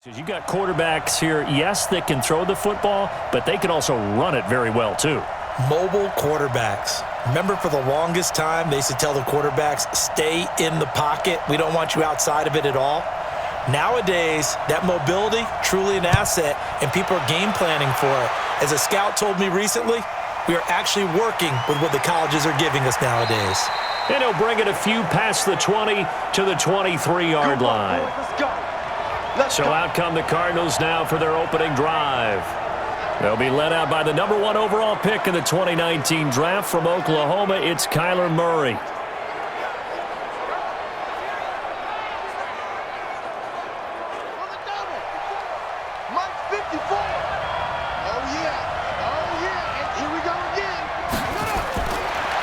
You got quarterbacks here, yes, that can throw the football, but they can also run it very well, too. Mobile quarterbacks. Remember, for the longest time, they used to tell the quarterbacks, stay in the pocket. We don't want you outside of it at all. Nowadays, that mobility, truly an asset, and people are game planning for it. As a scout told me recently, we are actually working with what the colleges are giving us nowadays. And he'll bring it a few past the 20 to the 23-yard line. Let's go. So out come the Cardinals now for their opening drive. They'll be led out by the number 1 overall pick in the 2019 draft from Oklahoma. It's Kyler Murray.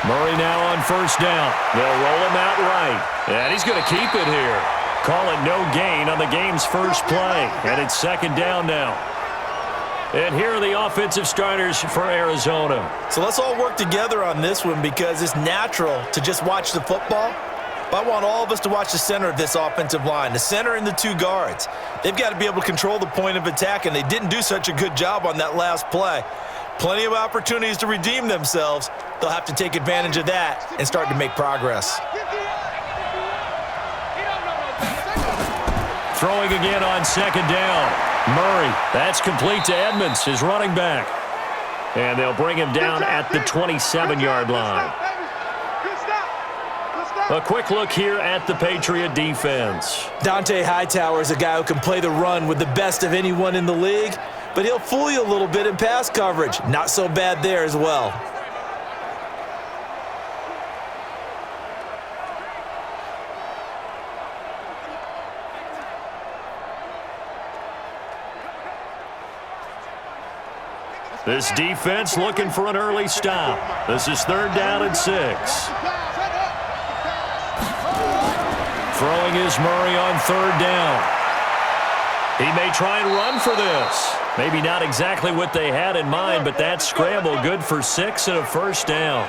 Murray now on first down. They'll roll him out right. And he's going to keep it here. Call it no gain on the game's first play. And it's second down now. And here are the offensive starters for Arizona. So let's all work together on this one because it's natural to just watch the football. But I want all of us to watch the center of this offensive line, the center and the 2 guards. They've got to be able to control the point of attack, and they didn't do such a good job on that last play. Plenty of opportunities to redeem themselves. They'll have to take advantage of that and start to make progress. Throwing again on second down. Murray, that's complete to Edmonds, his running back. And they'll bring him down at the 27-yard line. A quick look here at the Patriot defense. Dante Hightower is a guy who can play the run with the best of anyone in the league, but he'll fool you a little bit in pass coverage. Not so bad there as well. This defense looking for an early stop. This is 3rd down and 6. Throwing is Murray on 3rd down. He may try and run for this. Maybe not exactly what they had in mind, but that scramble good for 6 and a first down.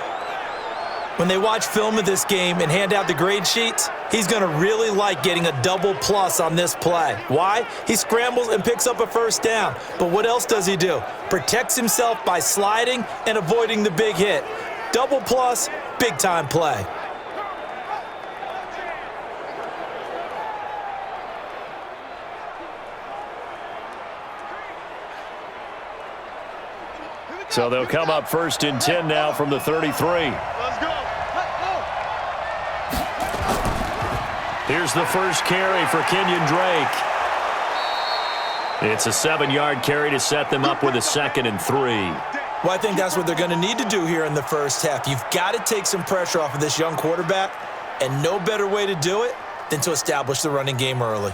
When they watch film of this game and hand out the grade sheets, he's going to really like getting a double plus on this play. Why? He scrambles and picks up a first down. But what else does he do? Protects himself by sliding and avoiding the big hit. Double plus, big-time play. So they'll come up 1st and 10 now from the 33. Let's go. Here's the first carry for Kenyon Drake. It's a 7-yard carry to set them up with a 2nd and 3. Well, I think that's what they're going to need to do here in the first half. You've got to take some pressure off of this young quarterback, and no better way to do it than to establish the running game early.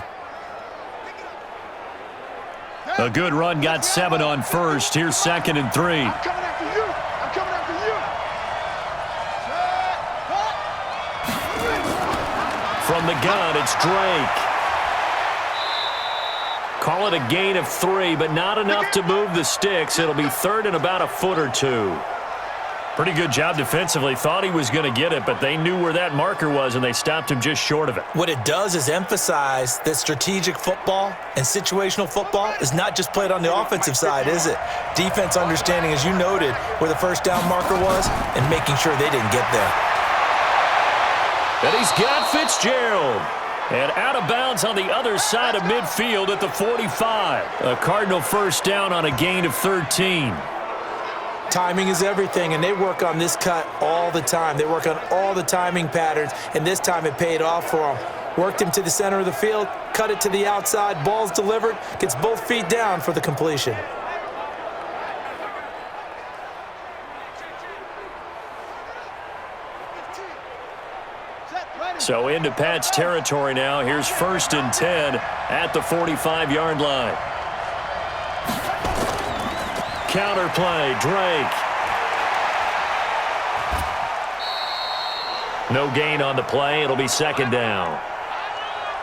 A good run, got 7 on first. Here's 2nd and 3. I'm coming after you. I'm coming after you. From the gun, it's Drake. Call it a gain of 3, but not enough to move the sticks. It'll be 3rd and about a foot or 2. Pretty good job defensively. Thought he was going to get it, but they knew where that marker was, and they stopped him just short of it. What it does is emphasize that strategic football and situational football is not just played on the offensive side, is it? Defense understanding, as you noted, where the first down marker was and making sure they didn't get there. And he's got Fitzgerald. And out of bounds on the other side of midfield at the 45. A Cardinal first down on a gain of 13. Timing is everything, and they work on this cut all the time. They work on all the timing patterns, and this time it paid off for them. Worked him to the center of the field, cut it to the outside, ball's delivered, gets both feet down for the completion. So into Pat's territory now. Here's 1st and 10 at the 45-yard line. Counter play, Drake. No gain on the play. It'll be 2nd down.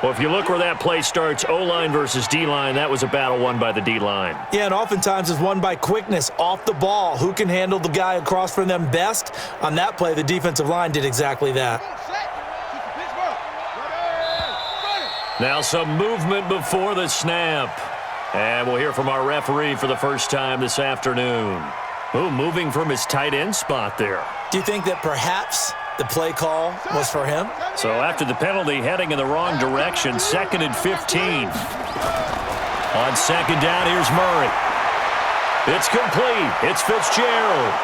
Well, if you look where that play starts, O-line versus D-line, that was a battle won by the D-line. Yeah, and oftentimes it's won by quickness, off the ball. Who can handle the guy across from them best? On that play, the defensive line did exactly that. Now some movement before the snap. And we'll hear from our referee for the first time this afternoon. Ooh, moving from his tight end spot there. Do you think that perhaps the play call was for him? So after the penalty, heading in the wrong direction, 2nd and 15. On 2nd down, here's Murray. It's complete. It's Fitzgerald.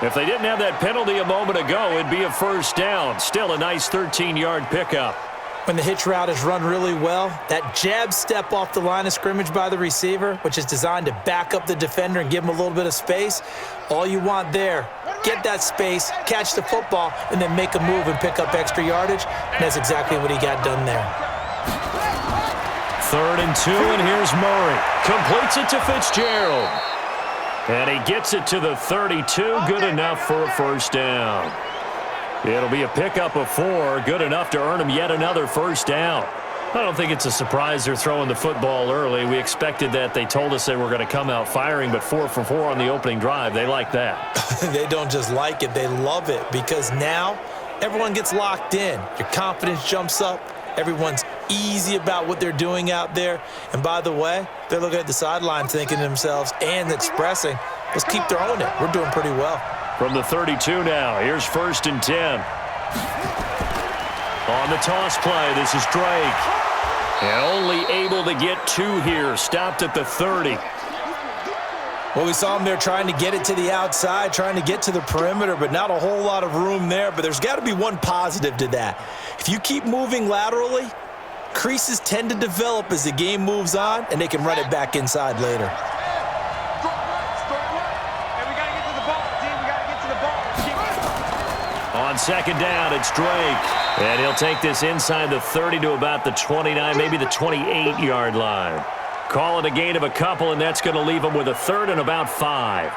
If they didn't have that penalty a moment ago, it'd be a first down. Still a nice 13-yard pickup. When the hitch route is run really well, that jab step off the line of scrimmage by the receiver, which is designed to back up the defender and give him a little bit of space, all you want there, get that space, catch the football, and then make a move and pick up extra yardage, and that's exactly what he got done there. 3rd and 2, and here's Murray. Completes it to Fitzgerald. And he gets it to the 32, good enough for a first down. It'll be a pickup of 4, good enough to earn him yet another first down. I don't think it's a surprise they're throwing the football early. We expected that. They told us they were going to come out firing, but 4 for 4 on the opening drive. They like that. They don't just like it, they love it, because now everyone gets locked in. Your confidence jumps up. Everyone's easy about what they're doing out there. And by the way, they're looking at the sideline thinking to themselves and expressing, let's keep throwing it. We're doing pretty well. From the 32 now, here's 1st and 10. On the toss play, this is Drake. And only able to get 2 here, stopped at the 30. Well, we saw him there trying to get it to the outside, trying to get to the perimeter, but not a whole lot of room there. But there's got to be one positive to that. If you keep moving laterally, creases tend to develop as the game moves on, and they can run it back inside later. On 2nd down, it's Drake. And he'll take this inside the 30 to about the 29, maybe the 28-yard line. Call it a gain of a couple, and that's going to leave him with a 3rd and about 5.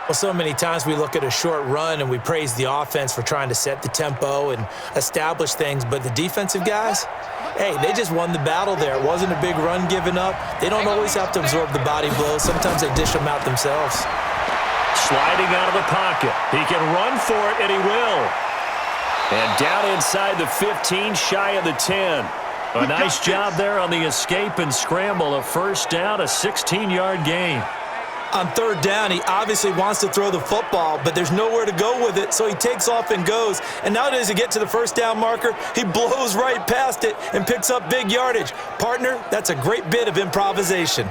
Well, so many times we look at a short run and we praise the offense for trying to set the tempo and establish things, but the defensive guys, hey, they just won the battle there. It wasn't a big run given up. They don't always have to absorb the body blows. Sometimes they dish them out themselves. Sliding out of the pocket. He can run for it, and he will. And down inside the 15, shy of the 10. A nice job there on the escape and scramble. A first down, a 16-yard gain. On 3rd down, he obviously wants to throw the football, but there's nowhere to go with it, so he takes off and goes. And now as he gets to the first down marker, he blows right past it and picks up big yardage. Partner, that's a great bit of improvisation.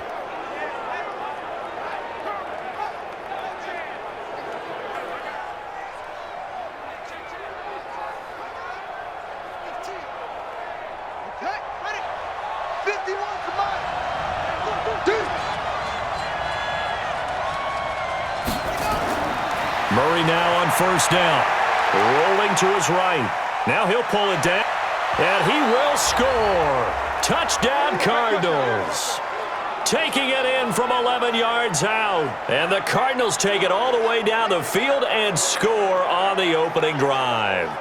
Murray now on 1st down. Rolling to his right. Now he'll pull it down. And he will score. Touchdown, Cardinals. Taking it in from 11 yards out. And the Cardinals take it all the way down the field and score on the opening drive.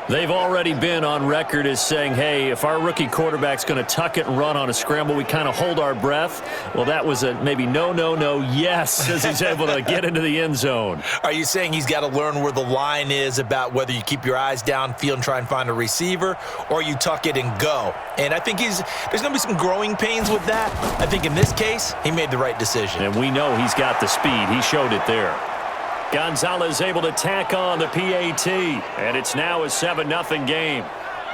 They've already been on record as saying, hey, if our rookie quarterback's going to tuck it and run on a scramble, we kind of hold our breath. Well, that was a maybe no, yes, as he's able to get into the end zone. Are you saying he's got to learn where the line is about whether you keep your eyes downfield and try and find a receiver, or you tuck it and go? And I think there's going to be some growing pains with that. I think in this case, he made the right decision. And we know he's got the speed. He showed it there. Gonzalez able to tack on the PAT, and it's now a 7-0 game.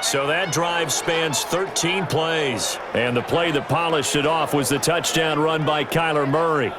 So that drive spans 13 plays, and the play that polished it off was the touchdown run by Kyler Murray.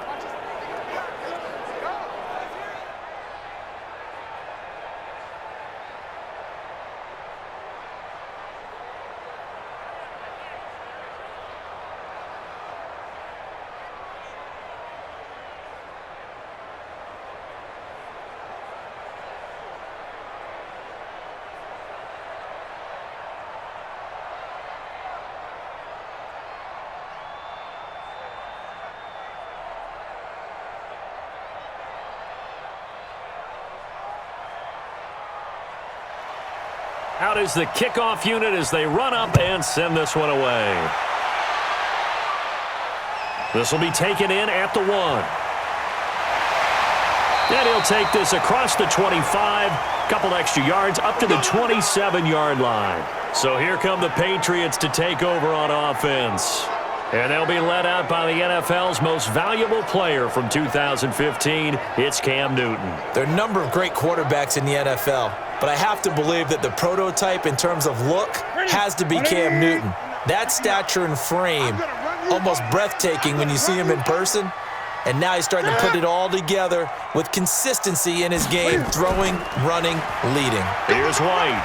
Out is the kickoff unit as they run up and send this one away. This will be taken in at the 1. And he'll take this across the 25, couple extra yards up to the 27-yard line. So here come the Patriots to take over on offense. And they'll be led out by the NFL's most valuable player from 2015. It's Cam Newton. There are a number of great quarterbacks in the NFL, but I have to believe that the prototype in terms of look has to be Cam Newton. That stature and frame, almost breathtaking when you see him in person. And now he's starting to put it all together with consistency in his game, throwing, running, leading. Here's White.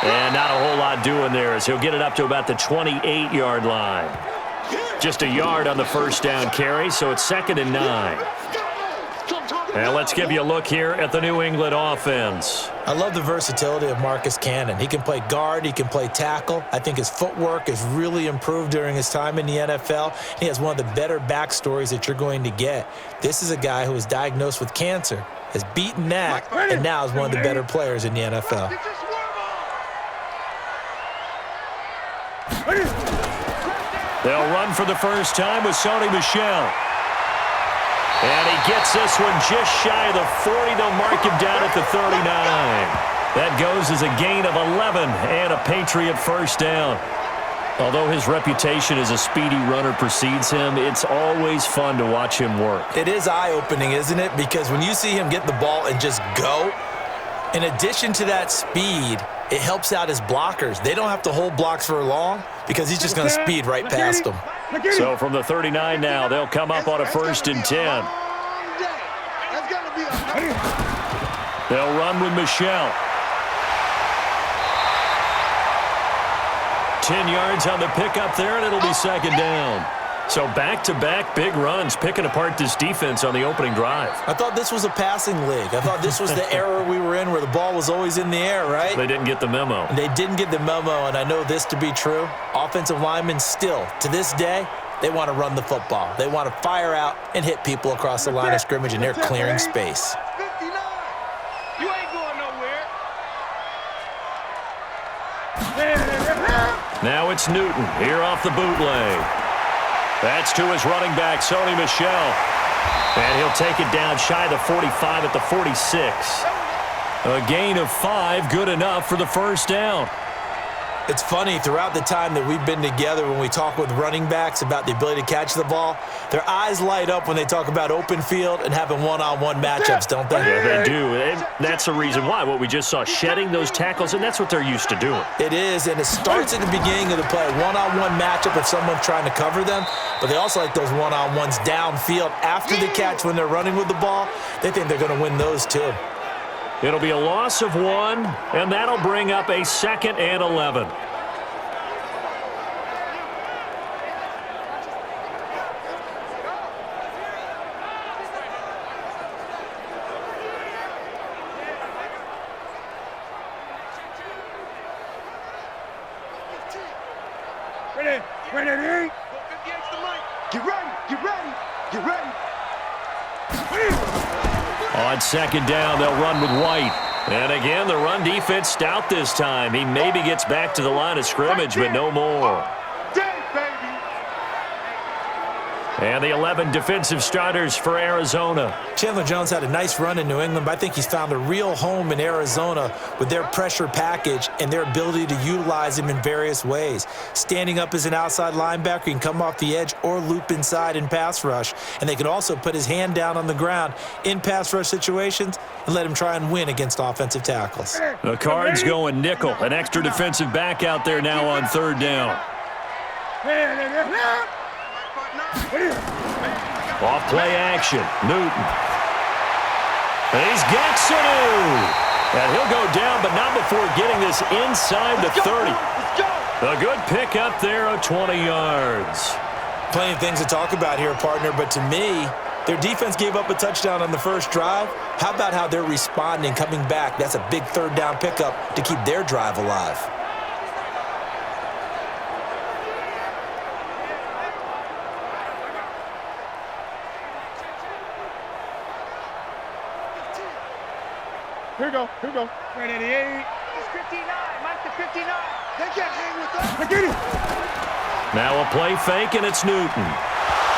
And not a whole lot doing there as he'll get it up to about the 28-yard line. Just a yard on the first down carry, so it's 2nd and 9. And let's give you a look here at the New England offense. I love the versatility of Marcus Cannon. He can play guard. He can play tackle. I think his footwork has really improved during his time in the NFL. He has one of the better backstories that you're going to get. This is a guy who was diagnosed with cancer, has beaten that, and now is one of the better players in the NFL. They'll run for the first time with Sony Michel. And he gets this one just shy of the 40. They'll mark him down at the 39. That goes as a gain of 11 and a Patriot first down. Although his reputation as a speedy runner precedes him, it's always fun to watch him work. It is eye-opening, isn't it? Because when you see him get the ball and just go, in addition to that speed, it helps out his blockers. They don't have to hold blocks for long because he's just going to speed right past them. So from the 39 now, they'll come up on a 1st and 10. They'll run with Michel. 10 yards on the pickup there, and it'll be 2nd down. So back-to-back big runs, picking apart this defense on the opening drive. I thought this was a passing league. I thought this was the era we were in where the ball was always in the air, right? They didn't get the memo. And they didn't get the memo, and I know this to be true. Offensive linemen still, to this day, they want to run the football. They want to fire out and hit people across the line of scrimmage, and they're clearing space. 59. You ain't going nowhere. Now it's Newton here off the bootleg. That's to his running back, Sony Michel. And he'll take it down shy of the 45 at the 46. A gain of 5, good enough for the first down. It's funny, throughout the time that we've been together, when we talk with running backs about the ability to catch the ball, their eyes light up when they talk about open field and having one-on-one matchups, don't they? Yeah, they do. And that's the reason why. What we just saw, shedding those tackles, and that's what they're used to doing. It is, and it starts at the beginning of the play. One-on-one matchup if someone's trying to cover them, but they also like those one-on-ones downfield after the catch when they're running with the ball. They think they're going to win those too. It'll be a loss of 1, and that'll bring up a 2nd and 11. Ready. Get ready. On 2nd down, they'll run with White. And again, the run defense stout this time. He maybe gets back to the line of scrimmage, but no more. And the 11 defensive starters for Arizona. Chandler Jones had a nice run in New England, but I think he's found a real home in Arizona with their pressure package and their ability to utilize him in various ways. Standing up as an outside linebacker, he can come off the edge or loop inside in pass rush. And they can also put his hand down on the ground in pass rush situations and let him try and win against offensive tackles. The Cards going nickel. An extra defensive back out there now on 3rd down. Off play action, Newton. And he's got Sanu. And he'll go down, but not before getting this inside the 30. A good pick up there of 20 yards. Plenty of things to talk about here, partner, but to me, their defense gave up a touchdown on the first drive. How about how they're responding, coming back? That's a big 3rd down pickup to keep their drive alive. Here we go. Right at the 8. It's 59. Mike the 59. They can't hang with us. Get it. Now a play fake, and it's Newton.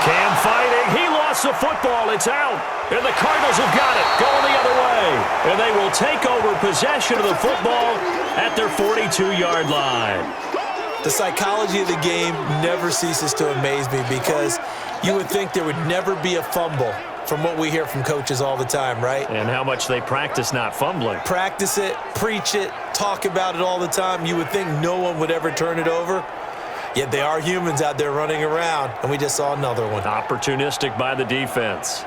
Cam fighting. He lost toss the football. It's out. And the Cardinals have got it, going the other way. And they will take over possession of the football at their 42-yard line. The psychology of the game never ceases to amaze me because you would think there would never be a fumble from what we hear from coaches all the time, right? And how much they practice not fumbling. Practice it, preach it, talk about it all the time. You would think no one would ever turn it over. Yet they are humans out there running around, and we just saw another one. Opportunistic by the defense.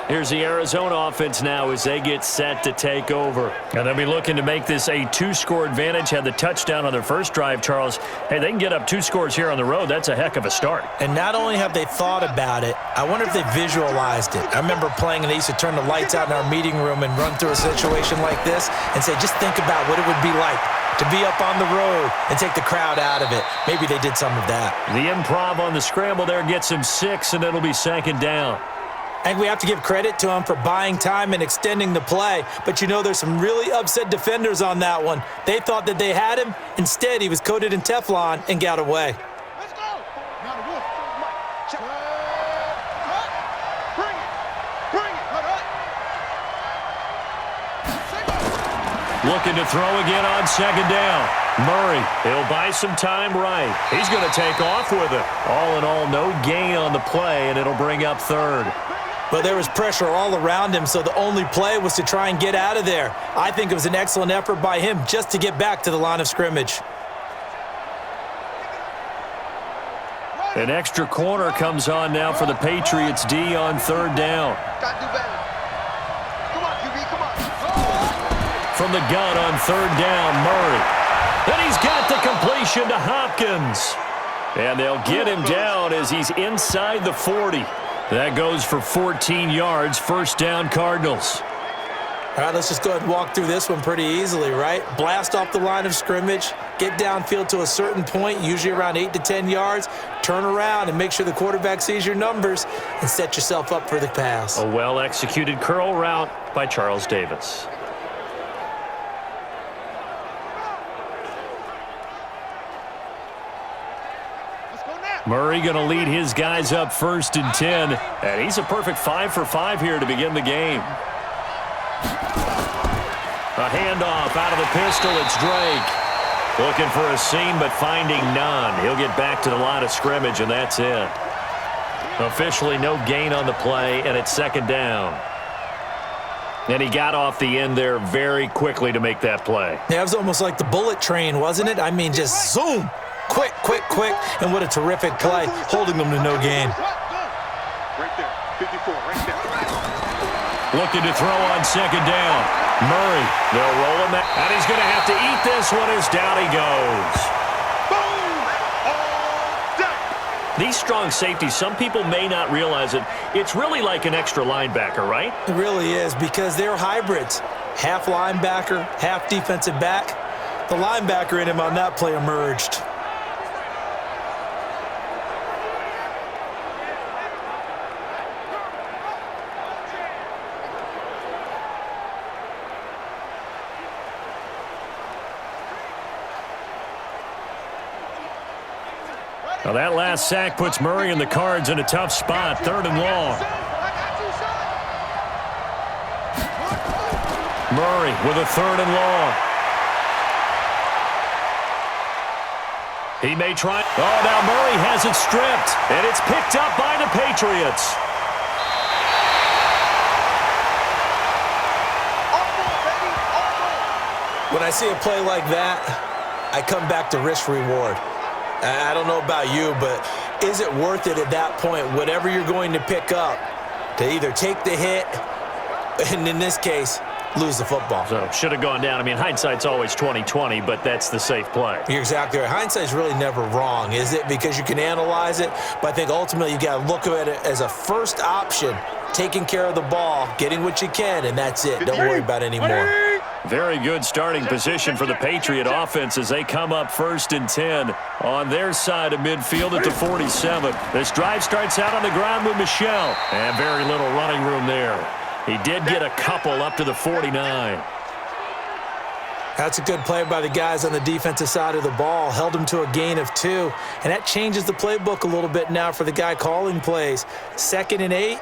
Here's the Arizona offense now as they get set to take over. And they'll be looking to make this a two-score advantage. Had the touchdown on their first drive, Charles. Hey, they can get up 2 scores here on the road. That's a heck of a start. And not only have they thought about it, I wonder if they visualized it. I remember playing, and they used to turn the lights out in our meeting room and run through a situation like this and say, just think about what it would be like to be up on the road and take the crowd out of it. Maybe they did some of that. The improv on the scramble there gets him 6, and it'll be 2nd down. And we have to give credit to him for buying time and extending the play. But you know, there's some really upset defenders on that one. They thought that they had him. Instead, he was coated in Teflon and got away. Let's go. Now the wolf. Check. Bring it. Bring it. Looking to throw again on 2nd down. Murray, he'll buy some time right. He's going to take off with it. All in all, no gain on the play, and it'll bring up 3rd. But there was pressure all around him, so the only play was to try and get out of there. I think it was an excellent effort by him just to get back to the line of scrimmage. An extra corner comes on now for the Patriots D on 3rd down. Got to do better. Come on, QB, come on. From the gun on 3rd down, Murray. And he's got the completion to Hopkins. And they'll get him down as he's inside the 40. That goes for 14 yards, 1st down Cardinals. All right, let's just go ahead and walk through this one pretty easily, right? Blast off the line of scrimmage, get downfield to a certain point, usually around 8 to 10 yards, turn around and make sure the quarterback sees your numbers and set yourself up for the pass. A well-executed curl route by Charles Davis. Murray going to lead his guys up 1st and 10. And he's a perfect 5 for 5 here to begin the game. A handoff out of the pistol. It's Drake. Looking for a seam, but finding none. He'll get back to the line of scrimmage, and that's it. Officially no gain on the play, and it's 2nd down. And he got off the end there very quickly to make that play. Yeah, it was almost like the bullet train, wasn't it? I mean, just zoom. Quick, quick, quick, and what a terrific play, holding them to no gain. Right there, 54, right there. Looking to throw on 2nd down. Murray, they'll roll him out, and he's going to have to eat this one as down he goes. Boom! All day. These strong safeties, some people may not realize it. It's really like an extra linebacker, right? It really is, because they're hybrids. Half linebacker, half defensive back. The linebacker in him on that play emerged. Now that last sack puts Murray and the Cards in a tough spot, 3rd and long. Murray with a 3rd and long. He may try. Oh, now Murray has it stripped, and it's picked up by the Patriots. When I see a play like that, I come back to risk-reward. I don't know about you, but is it worth it at that point, whatever you're going to pick up, to either take the hit, and in this case, lose the football? So should have gone down. I mean, hindsight's always 20/20, but that's the safe play. You're exactly right. Hindsight's really never wrong, is it? Because you can analyze it, but I think ultimately you got to look at it as a first option, taking care of the ball, getting what you can, and that's it. Don't worry about it anymore. Very good starting position for the Patriot offense as they come up 1st and 10 on their side of midfield at the 47. This drive starts out on the ground with Michel, and very little running room there. He did get a couple up to the 49. That's a good play by the guys on the defensive side of the ball. Held him to a gain of 2. And that changes the playbook a little bit now for the guy calling plays. 2nd and 8.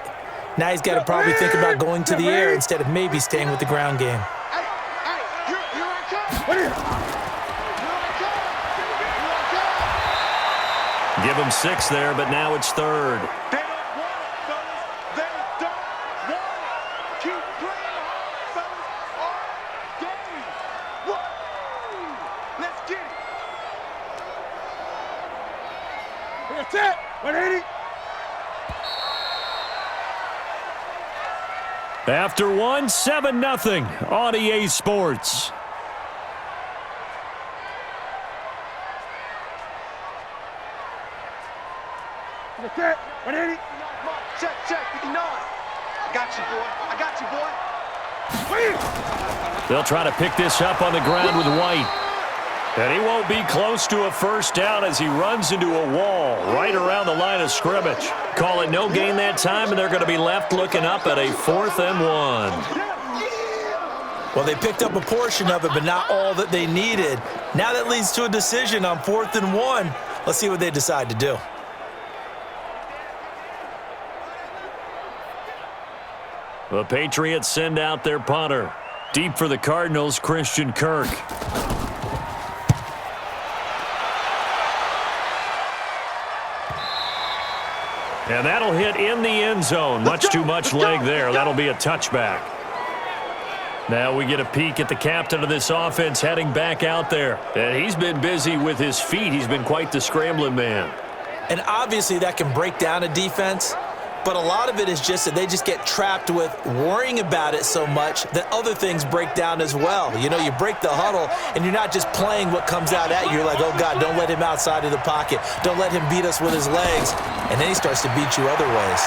Now he's got to probably think about going to the air instead of maybe staying with the ground game. Give him 6 there, but now it's 3rd. They don't want it, fellas. They don't want it. Keep playing hard, fellas. All game. Woo! Let's get it. That's it. 180. After 1, 7-0 on EA Sports. That's it. 180. Check, 59. I got you, boy. They'll try to pick this up on the ground with White. And he won't be close to a first down as he runs into a wall right around the line of scrimmage. Call it no gain that time, and they're going to be left looking up at a 4th and 1. Well, they picked up a portion of it, but not all that they needed. Now that leads to a decision on 4th and 1. Let's see what they decide to do. The Patriots send out their punter. Deep for the Cardinals, Christian Kirk. And that'll hit in the end zone. Much too much leg there. That'll be a touchback. Now we get a peek at the captain of this offense heading back out there. And he's been busy with his feet. He's been quite the scrambling man. And obviously that can break down a defense. But a lot of it is just that they just get trapped with worrying about it so much that other things break down as well. You know, you break the huddle, and you're not just playing what comes out at you. You're like, oh, God, don't let him outside of the pocket. Don't let him beat us with his legs. And then he starts to beat you other ways.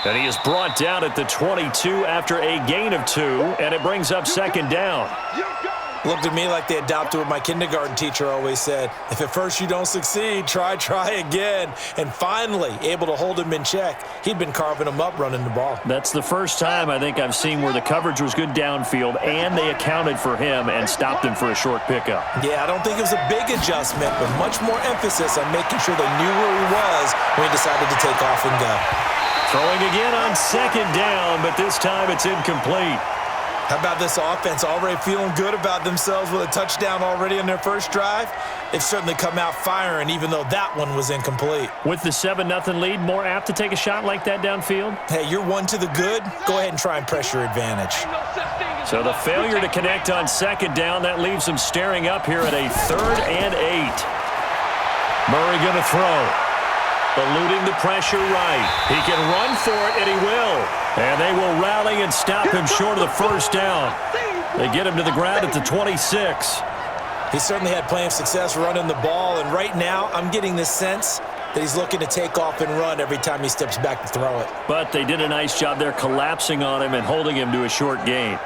And he is brought down at the 22 after a gain of 2, and it brings up 2nd down. Looked at me like they adopted what my kindergarten teacher always said. If at first you don't succeed, try again. And finally, able to hold him in check. He'd been carving him up running the ball. That's the first time I think I've seen where the coverage was good downfield, and they accounted for him and stopped him for a short pickup. Yeah, I don't think it was a big adjustment, but much more emphasis on making sure they knew where he was when he decided to take off and go. Throwing again on 2nd down, but this time it's incomplete. How about this offense already feeling good about themselves with a touchdown already in their first drive? They've certainly come out firing, even though that one was incomplete. With the 7-0 lead, more apt to take a shot like that downfield? Hey, you're 1 to the good. Go ahead and try and press your advantage. So the failure to connect on 2nd down, that leaves them staring up here at a 3rd and 8. Murray going to throw. Eluding the pressure right. He can run for it, and he will. And they will rally and stop him short of the first down. They get him to the ground at the 26. He certainly had plenty of success running the ball, and right now I'm getting the sense that he's looking to take off and run every time he steps back to throw it. But they did a nice job there collapsing on him and holding him to a short gain.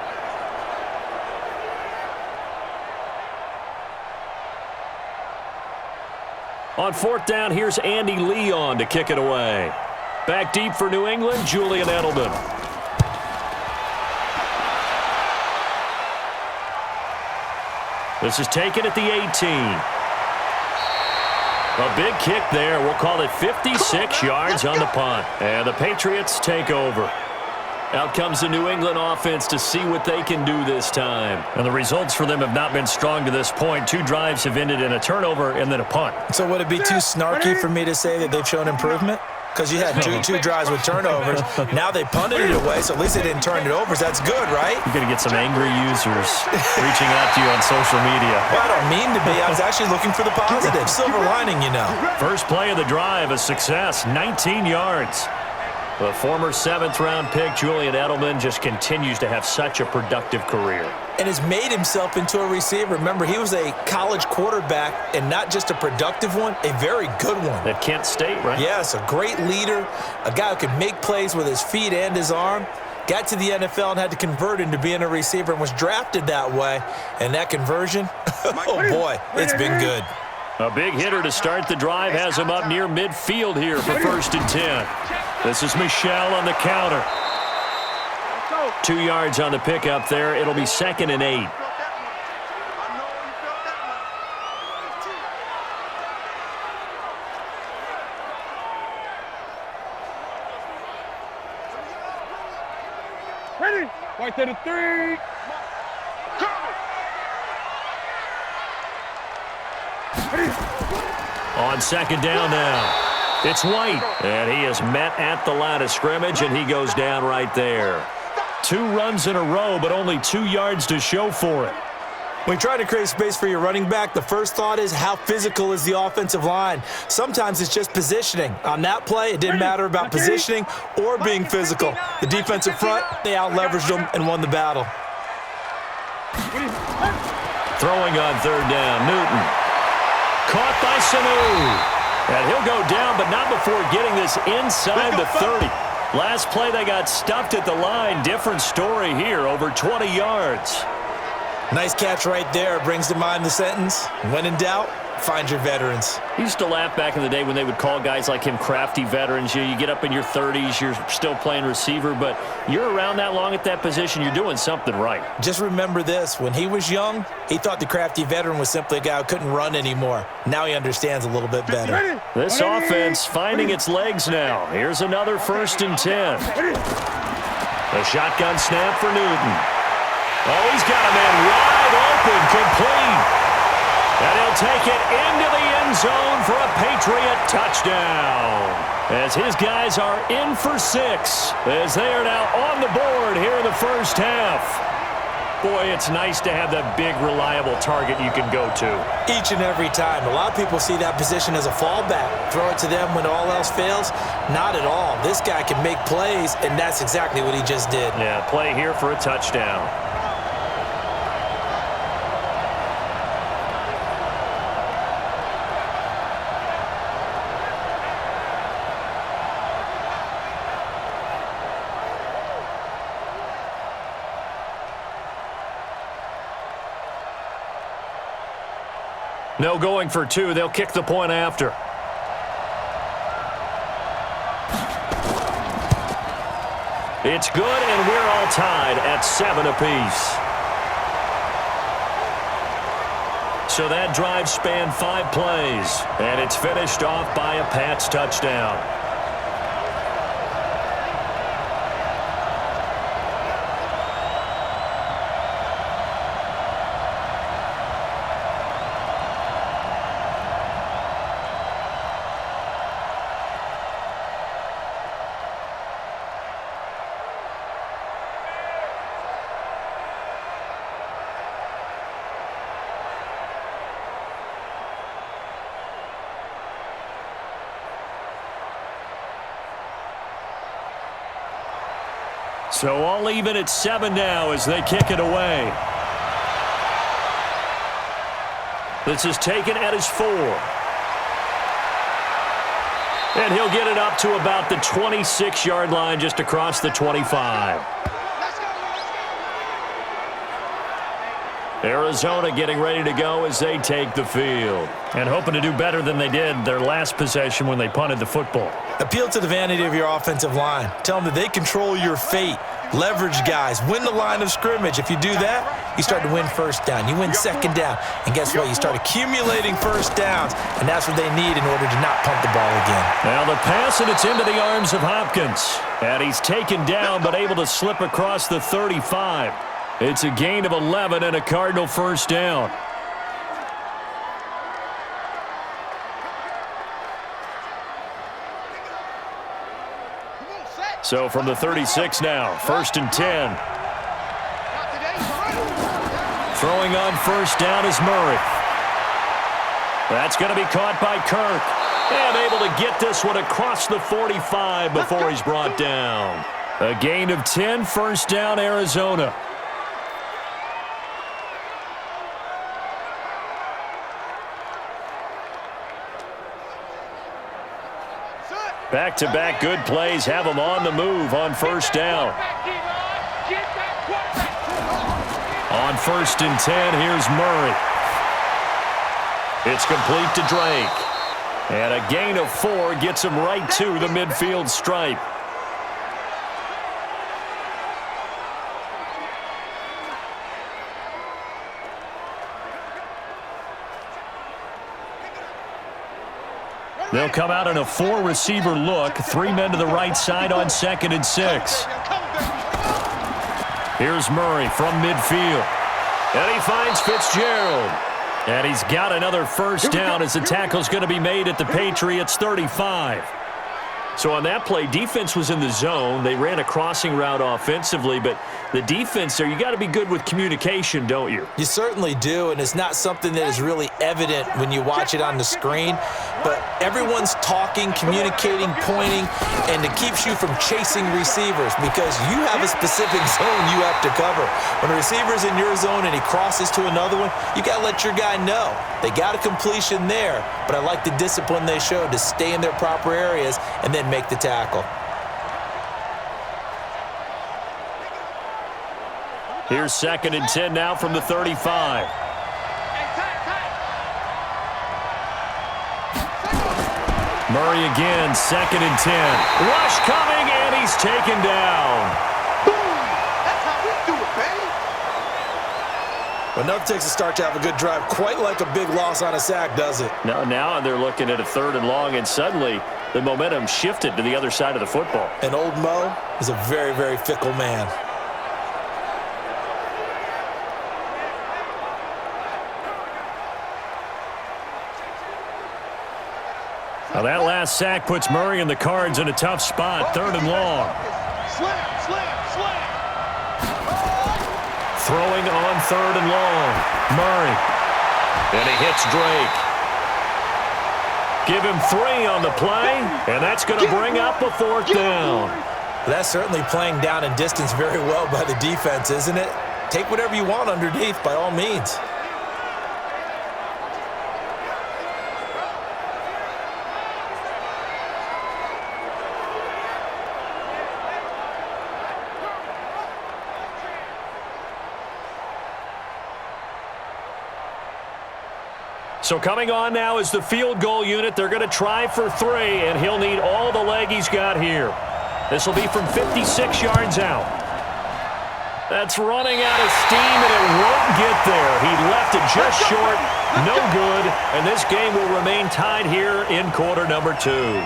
On 4th down, here's Andy Leon to kick it away. Back deep for New England, Julian Edelman. This is taken at the 18. A big kick there. We'll call it 56 yards on the punt. And the Patriots take over. Out comes the New England offense to see what they can do this time. And the results for them have not been strong to this point. 2 drives have ended in a turnover and then a punt. So would it be too snarky for me to say that they've shown improvement? Because you had two drives with turnovers. Now they punted it away, so at least they didn't turn it over. So that's good, right? You're going to get some angry users reaching out to you on social media. Well, I don't mean to be. I was actually looking for the positive. Silver lining, you know. First play of the drive, a success, 19 yards. The former 7th-round pick, Julian Edelman, just continues to have such a productive career. And has made himself into a receiver. Remember, he was a college quarterback, and not just a productive one, a very good one. At Kent State, right? Yes, a great leader, a guy who could make plays with his feet and his arm. Got to the NFL and had to convert into being a receiver and was drafted that way. And that conversion, oh boy, it's been good. A big hitter to start the drive has him up near midfield here for 1st and 10. This is Michel on the counter. 2 yards on the pickup there. It'll be 2nd and 8. Ready? Right to the 3. On 2nd down now. It's White, and he is met at the line of scrimmage, and he goes down right there. 2 runs in a row, but only 2 yards to show for it. When you try to create space for your running back, the first thought is how physical is the offensive line. Sometimes it's just positioning. On that play, it didn't matter about positioning or being physical. The defensive front, they out-leveraged them and won the battle. Throwing on 3rd down, Newton. Caught by Sanu. And he'll go down, but not before getting this inside the 30. Last play, they got stuffed at the line. Different story here, over 20 yards. Nice catch right there. Brings to mind the sentence, when in doubt, find your veterans. I used to laugh back in the day when they would call guys like him crafty veterans. You get up in your 30s, you're still playing receiver, but you're around that long at that position, you're doing something right. Just remember this. When he was young, he thought the crafty veteran was simply a guy who couldn't run anymore. Now he understands a little bit better. This offense finding its legs now. Here's another 1st and 10. A shotgun snap for Newton. Oh, he's got a man wide open, complete. And he'll take it into the end zone for a Patriot touchdown. As his guys are in for 6, as they are now on the board here in the first half. Boy, it's nice to have that big, reliable target you can go to. Each and every time. A lot of people see that position as a fallback. Throw it to them when all else fails. Not at all. This guy can make plays, and that's exactly what he just did. Yeah, play here for a touchdown. No going for 2. They'll kick the point after. It's good, and we're all tied at 7 apiece. So that drive spanned 5 plays, and it's finished off by a Pats touchdown. So all even at 7 now as they kick it away. This is taken at his 4. And he'll get it up to about the 26-yard line just across the 25. Arizona getting ready to go as they take the field. And hoping to do better than they did their last possession when they punted the football. Appeal to the vanity of your offensive line. Tell them that they control your fate. Leverage guys. Win the line of scrimmage. If you do that, you start to win 1st down. You win 2nd down. And guess what? You start accumulating 1st downs. And that's what they need in order to not punt the ball again. Now the pass, and it's into the arms of Hopkins. And he's taken down but able to slip across the 35. It's a gain of 11 and a Cardinal 1st down. So from the 36 now, 1st and 10. Throwing on 1st down is Murray. That's going to be caught by Kirk. And able to get this one across the 45 before he's brought down. A gain of 10, 1st down, Arizona. Back-to-back good plays have them on the move on 1st down. On 1st and 10, here's Murray. It's complete to Drake. And a gain of 4 gets him right to the midfield stripe. They'll come out in a 4-receiver look. 3 men to the right side on 2nd and 6. Here's Murray from midfield. And he finds Fitzgerald. And he's got another first down as the tackle's going to be made at the Patriots 35. So on that play, defense was in the zone. They ran a crossing route offensively, but the defense there, you got to be good with communication, don't you? You certainly do, and it's not something that is really evident when you watch it on the screen, but everyone's talking, communicating, pointing, and it keeps you from chasing receivers because you have a specific zone you have to cover. When a receiver's in your zone and he crosses to another one, you got to let your guy know. They got a completion there, but I like the discipline they showed to stay in their proper areas and then make the tackle. Here's 2nd and 10 now from the 35. Murray again, 2nd and 10. Rush coming, and he's taken down. That's how we do it, baby. Well, nothing takes a start to have a good drive quite like a big loss on a sack, does it? No, now they're looking at a 3rd and long, and suddenly the momentum shifted to the other side of the football. And old Mo is a very, very fickle man. Now that last sack puts Murray and the Cards in a tough spot, 3rd and long. Slam, slam, slam. Throwing on 3rd and long. Murray. And he hits Drake. Give him 3 on the play, and that's going to bring up a 4th down. That's certainly playing down and distance very well by the defense, isn't it? Take whatever you want underneath, by all means. So coming on now is the field goal unit. They're going to try for 3, and he'll need all the leg he's got here. This will be from 56 yards out. That's running out of steam, and it won't get there. He left it just short. No good, and this game will remain tied here in quarter number 2.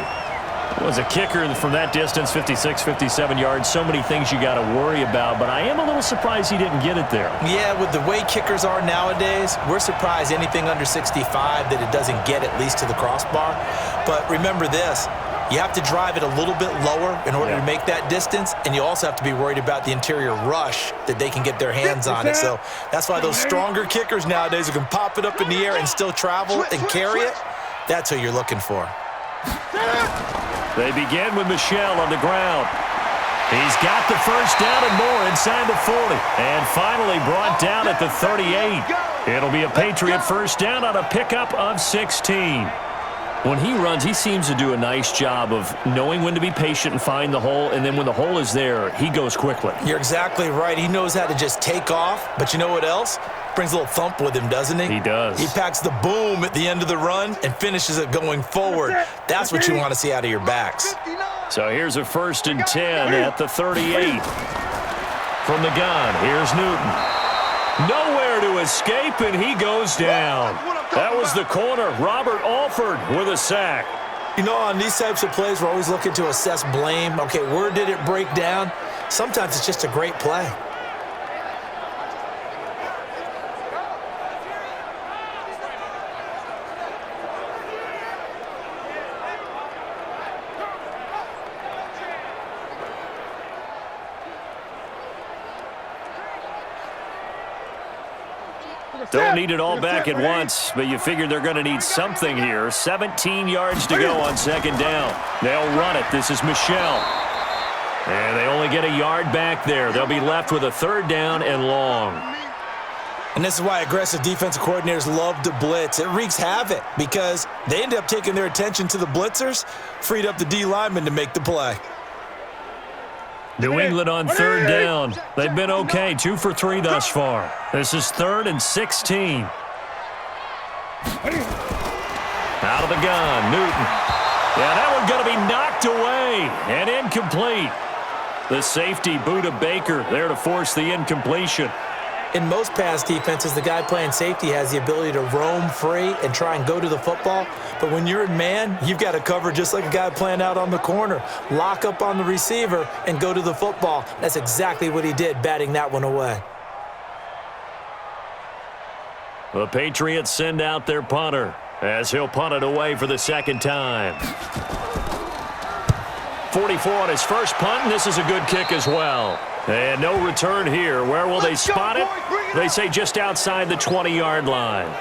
Was a kicker from that distance, 56, 57 yards. So many things you got to worry about, but I am a little surprised he didn't get it there. Yeah, with the way kickers are nowadays, we're surprised anything under 65 that it doesn't get at least to the crossbar. But remember this, you have to drive it a little bit lower in order to make that distance, and you also have to be worried about the interior rush that they can get their hands on it. So that's why those stronger kickers nowadays who can pop it up in the air and still travel and carry it, that's who you're looking for. They begin with Michel on the ground. He's got the first down and more inside the 40. And finally brought down at the 38. It'll be a Patriot first down on a pickup of 16. When he runs, he seems to do a nice job of knowing when to be patient and find the hole, and then when the hole is there, he goes quickly. You're exactly right. He knows how to just take off, but you know what else? Brings a little thump with him, doesn't he? He does. He packs the boom at the end of the run and finishes it going forward. That's what you want to see out of your backs. So here's a 1st and 10 at the 38. From the gun, here's Newton. Nowhere to escape, and he goes down. That was the corner, Robert Alford, with a sack. You know, on these types of plays, we're always looking to assess blame. Okay, where did it break down? Sometimes it's just a great play. Don't need it all back at once, but you figure they're going to need something here. 17 yards to go on 2nd down. They'll run it. This is Michel. And they only get a yard back there. They'll be left with a 3rd down and long. And this is why aggressive defensive coordinators love to blitz. It wreaks havoc because they end up taking their attention to the blitzers, freed up the D lineman to make the play. New England on 3rd down. They've been okay, 2 for 3 thus far. This is 3rd and 16. Out of the gun, Newton. Yeah, that one's going to be knocked away and incomplete. The safety, Buda Baker, there to force the incompletion. In most pass defenses, the guy playing safety has the ability to roam free and try and go to the football. But when you're in man, you've got to cover just like a guy playing out on the corner. Lock up on the receiver and go to the football. That's exactly what he did, batting that one away. The Patriots send out their punter as he'll punt it away for the second time. 44 on his first punt, and this is a good kick as well. And no return here. Where will they spot it? They say just outside the 20-yard line.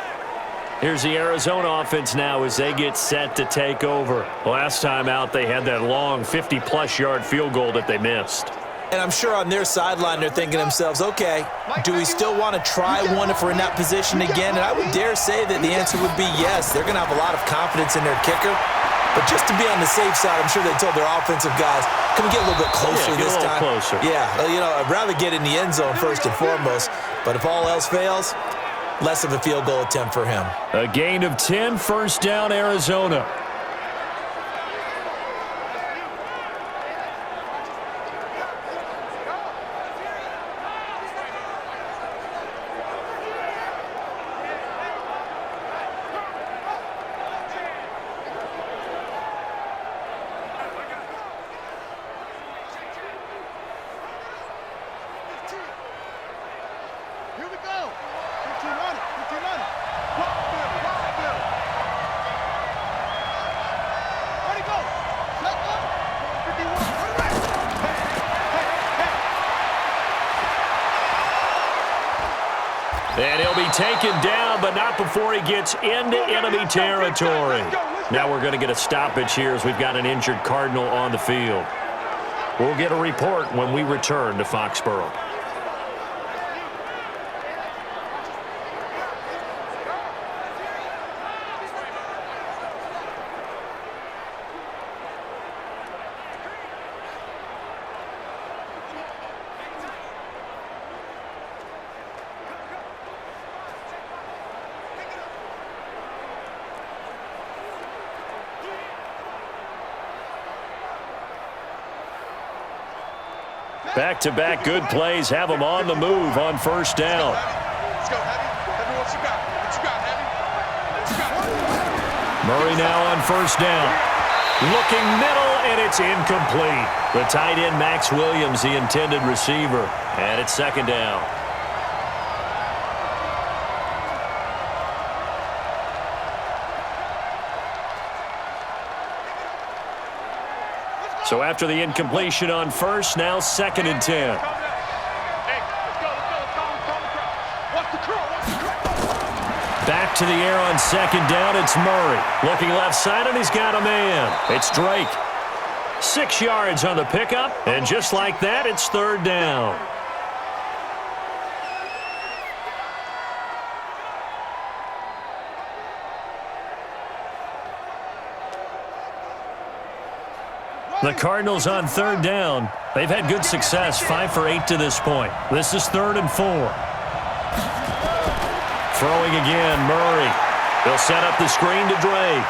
Here's the Arizona offense now as they get set to take over. Last time out, they had that long 50-plus yard field goal that they missed. And I'm sure on their sideline they're thinking to themselves, okay, do we still want to try one if we're in that position again? And I would dare say that the answer would be yes. They're going to have a lot of confidence in their kicker. But just to be on the safe side, I'm sure they told their offensive guys, can we get a little bit closer this time? Closer. Yeah, I'd rather get in the end zone first and foremost. But if all else fails, less of a field goal attempt for him. A gain of 10, first down, Arizona. And he'll be taken down, but not before he gets into enemy territory. Now we're going to get a stoppage here as we've got an injured Cardinal on the field. We'll get a report when we return to Foxborough. Back-to-back good plays have them on the move on first down. Let's go, Heavy. Heavy, what you got? What you got, Heavy? What you got? Murray now on first down. Looking middle, and it's incomplete. The tight end, Max Williams, the intended receiver. And it's second down. So after the incompletion on first, now second and 10. Back to the air on second down, it's Murray. Looking left side, and he's got a man. It's Drake. 6 yards on the pickup, and just like that, it's third down. The Cardinals on third down. They've had good success, 5 for 8 to this point. This is 3rd and 4. Throwing again, Murray. He'll set up the screen to Drake.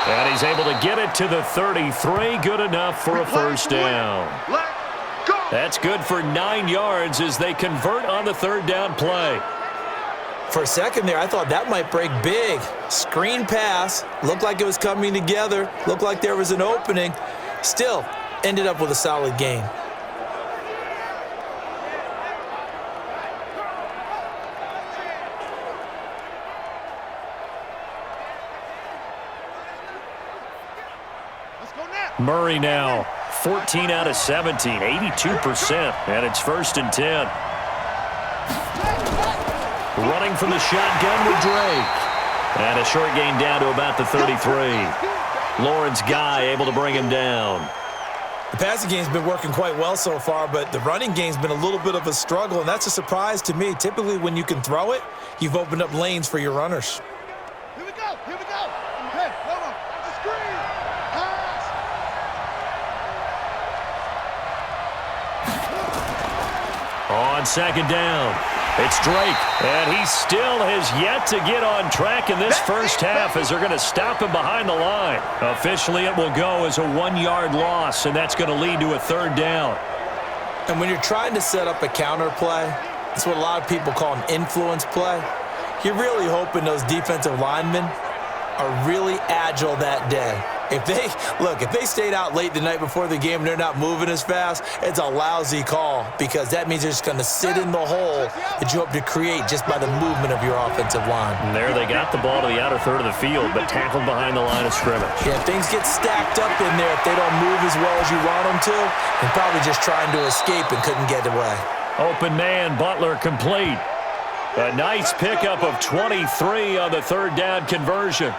And he's able to get it to the 33. Good enough for a first down. That's good for 9 yards as they convert on the third down play. For a second there, I thought that might break big. Screen pass. Looked like it was coming together. Looked like there was an opening. Still, ended up with a solid gain. Murray now, 14 out of 17, 82%, and it's 1st and 10. Running from the shotgun with Drake. And a short gain down to about the 33. Lawrence Guy able to bring him down. The passing game's been working quite well so far, but the running game's been a little bit of a struggle, and that's a surprise to me. Typically, when you can throw it, you've opened up lanes for your runners. Here we go. Here we go. Hey, hold on. That's the screen. Pass. On second down, it's Drake, and he still has yet to get on track in this first half as they're going to stop him behind the line. Officially, it will go as a 1-yard loss, and that's going to lead to a third down. And when you're trying to set up a counter play, It's what a lot of people call an influence play. You're really hoping those defensive linemen are really agile that day. If they stayed out late the night before the game and they're not moving as fast, it's a lousy call because that means they're just going to sit in the hole that you hope to create just by the movement of your offensive line. And there they got the ball to the outer third of the field, but tackled behind the line of scrimmage. Yeah, if things get stacked up in there, if they don't move as well as you want them to, they're probably just trying to escape and couldn't get away. Open man, Butler complete. A nice pickup of 23 on the third down conversion.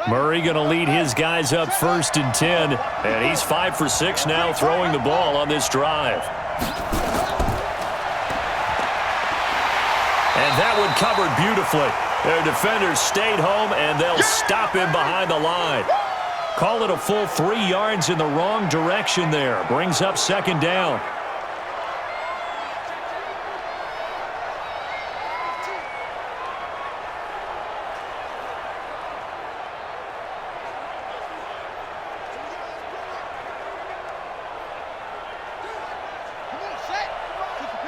Murray going to lead his guys up 1st and 10, and he's 5 for 6 now throwing the ball on this drive. And that one covered beautifully. Their defenders stayed home, and they'll stop him behind the line. Call it a full 3 yards in the wrong direction there. Brings up 2nd down.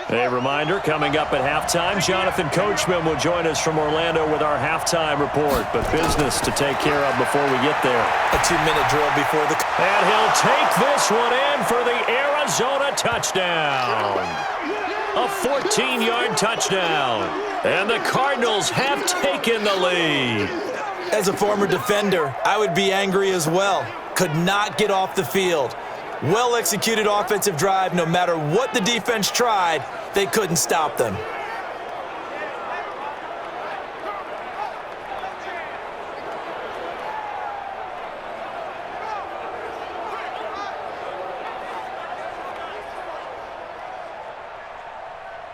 A reminder, coming up at halftime, Jonathan Coachman will join us from Orlando with our halftime report, but business to take care of before we get there. A 2-minute drill before the... And he'll take this one in for the Arizona touchdown. A 14-yard touchdown. And the Cardinals have taken the lead. As a former defender, I would be angry as well. Could not get off the field. Well-executed offensive drive. No matter what the defense tried, they couldn't stop them.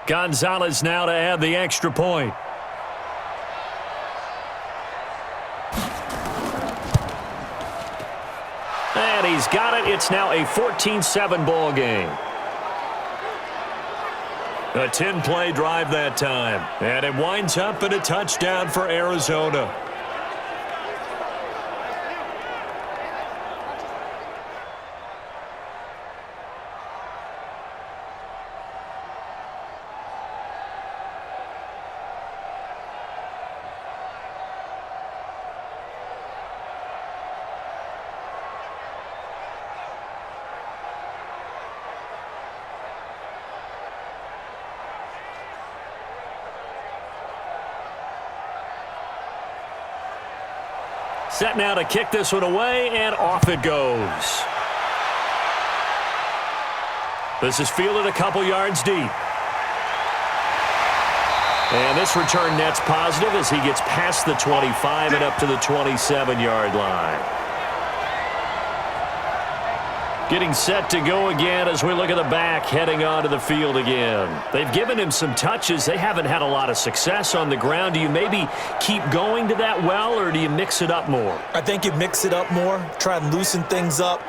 Gonzalez now to add the extra point. And he's got it. It's now a 14-7 ball game. A 10-play drive that time. And it winds up in a touchdown for Arizona. Set now to kick this one away, and off it goes. This is fielded a couple yards deep. And this return net's positive as he gets past the 25 and up to the 27-yard line. Getting set to go again as we look at the back heading onto the field again. They've given him some touches. They haven't had a lot of success on the ground. Do you maybe keep going to that well, or do you mix it up more? I think you mix it up more, try and loosen things up.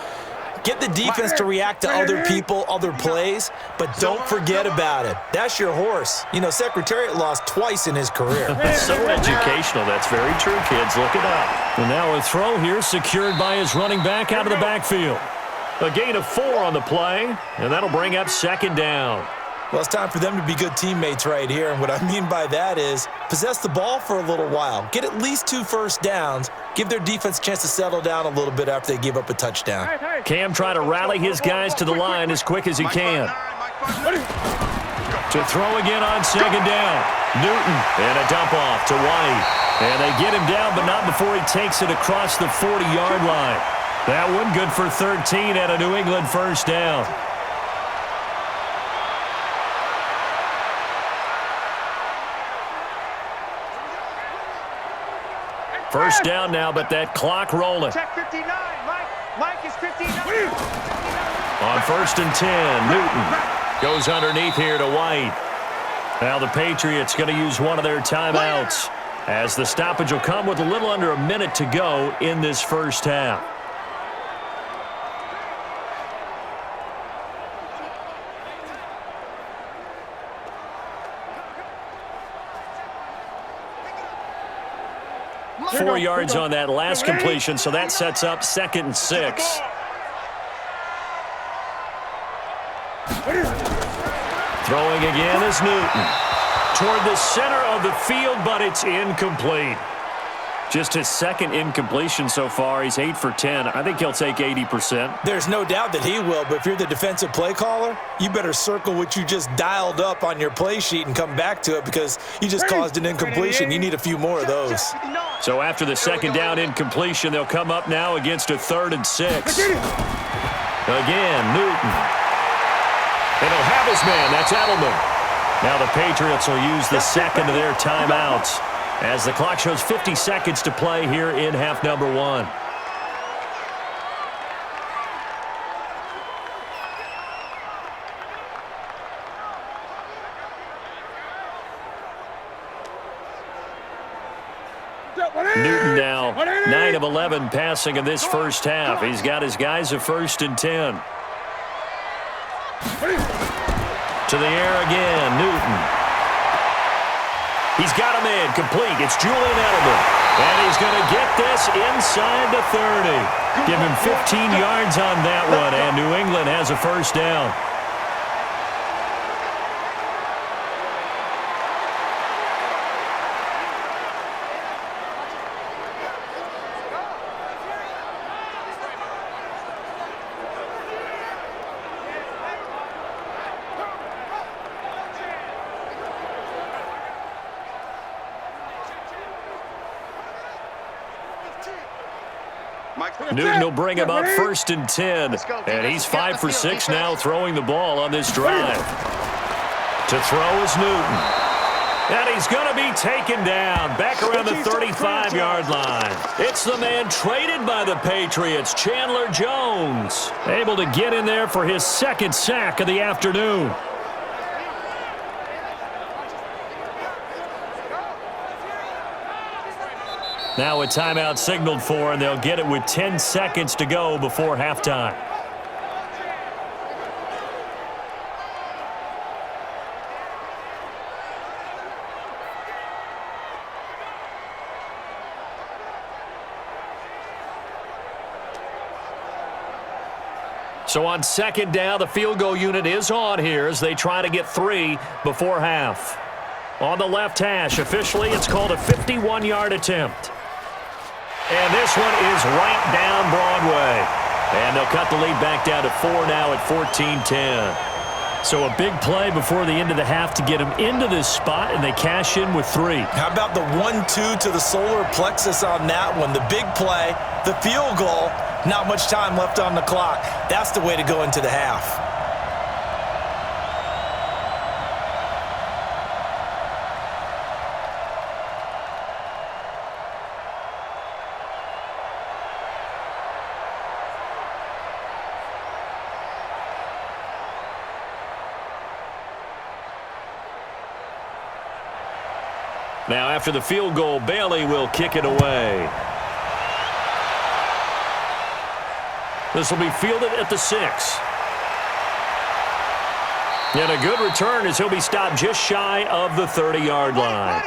Get the defense to react to other people, other plays, but don't forget about it. That's your horse. You know, Secretariat lost twice in his career. So educational. That's very true, kids. Look it up. And now a throw here secured by his running back out of the backfield. A gain of 4 on the play, and that'll bring up 2nd down. Well, it's time for them to be good teammates right here, and what I mean by that is possess the ball for a little while. Get at least 2 first downs. Give their defense a chance to settle down a little bit after they give up a touchdown. Cam trying to rally his guys to the line as quick as he can. To throw again on 2nd down. Newton, and a dump off to White. And they get him down, but not before he takes it across the 40-yard line. That one good for 13 and a New England first down. First down now, but that clock rolling. Check 59. Mike is 59. On 1st and 10, Newton goes underneath here to White. Now the Patriots going to use one of their timeouts. as the stoppage will come with a little under a minute to go in this first half. Four yards on that last completion, so that sets up 2nd and 6. Throwing again is Newton. Toward the center of the field, but it's incomplete. Just his 2nd incompletion so far. He's 8 for 10. I think he'll take 80%. There's no doubt that he will, but if you're the defensive play caller, you better circle what you just dialed up on your play sheet and come back to it because you just caused an incompletion. You need a few more of those. So after the 2nd down incompletion, they'll come up now against a 3rd and 6. Again, Newton. And he'll have his man. That's Edelman. Now the Patriots will use the 2nd of their timeouts as the clock shows 50 seconds to play here in half number 1. Newton now 9 of 11 passing in this first half. He's got his guys at 1st and 10. To the air again, Newton. He's got a man complete. It's Julian Edelman. And he's going to get this inside the 30. Give him 15 yards on that one, and New England has a first down. Newton will bring him up 1st and 10. And he's 5 for 6 now throwing the ball on this drive. To throw is Newton. And he's going to be taken down back around the 35-yard line. It's the man traded by the Patriots, Chandler Jones. Able to get in there for his 2nd sack of the afternoon. Now a timeout signaled for, and they'll get it with 10 seconds to go before halftime. So on 2nd down, the field goal unit is on here as they try to get 3 before half. On the left hash, officially it's called a 51-yard attempt. And this one is right down Broadway. And they'll cut the lead back down to 4 now at 14-10. So a big play before the end of the half to get them into this spot, and they cash in with 3. How about the 1-2 to the solar plexus on that one? The big play, the field goal, not much time left on the clock. That's the way to go into the half. Now after the field goal, Bailey will kick it away. This will be fielded at the 6. And a good return as he'll be stopped just shy of the 30-yard line.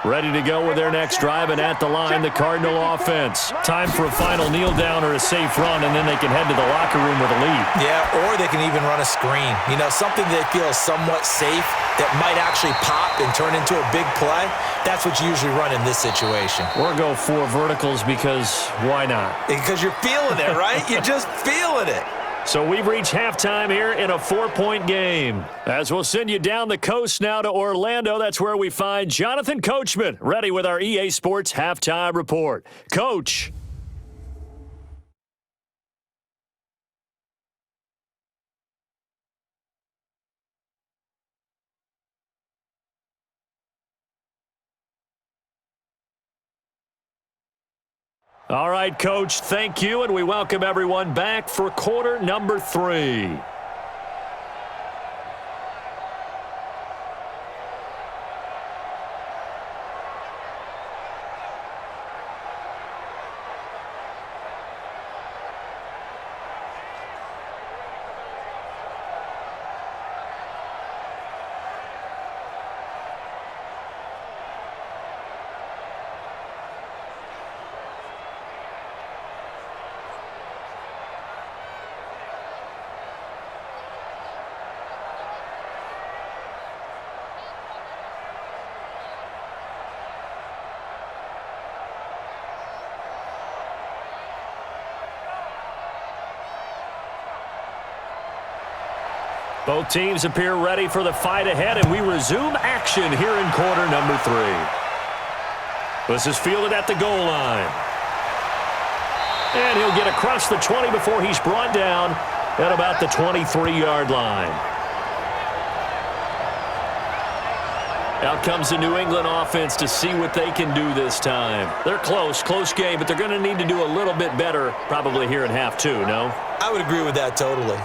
Ready to go with their next drive, and at the line, the Cardinal Offense. Time for a final kneel down or a safe run, and then they can head to the locker room with a lead. Yeah, or they can even run a screen. You know, something they feel is somewhat safe that might actually pop and turn into a big play. That's what you usually run in this situation. Or go 4 verticals because why not? Because you're feeling it, right? You're just feeling it. So we've reached halftime here in a 4-point game. As we'll send you down the coast now to Orlando, that's where we find Jonathan Coachman, ready with our EA Sports Halftime Report. Coach. All right, Coach, thank you, and we welcome everyone back for quarter number 3. Both teams appear ready for the fight ahead, and we resume action here in quarter number 3. This is fielded at the goal line. And he'll get across the 20 before he's brought down at about the 23-yard line. Out comes the New England offense to see what they can do this time. They're close game, but they're going to need to do a little bit better probably here in half 2, no? I would agree with that totally.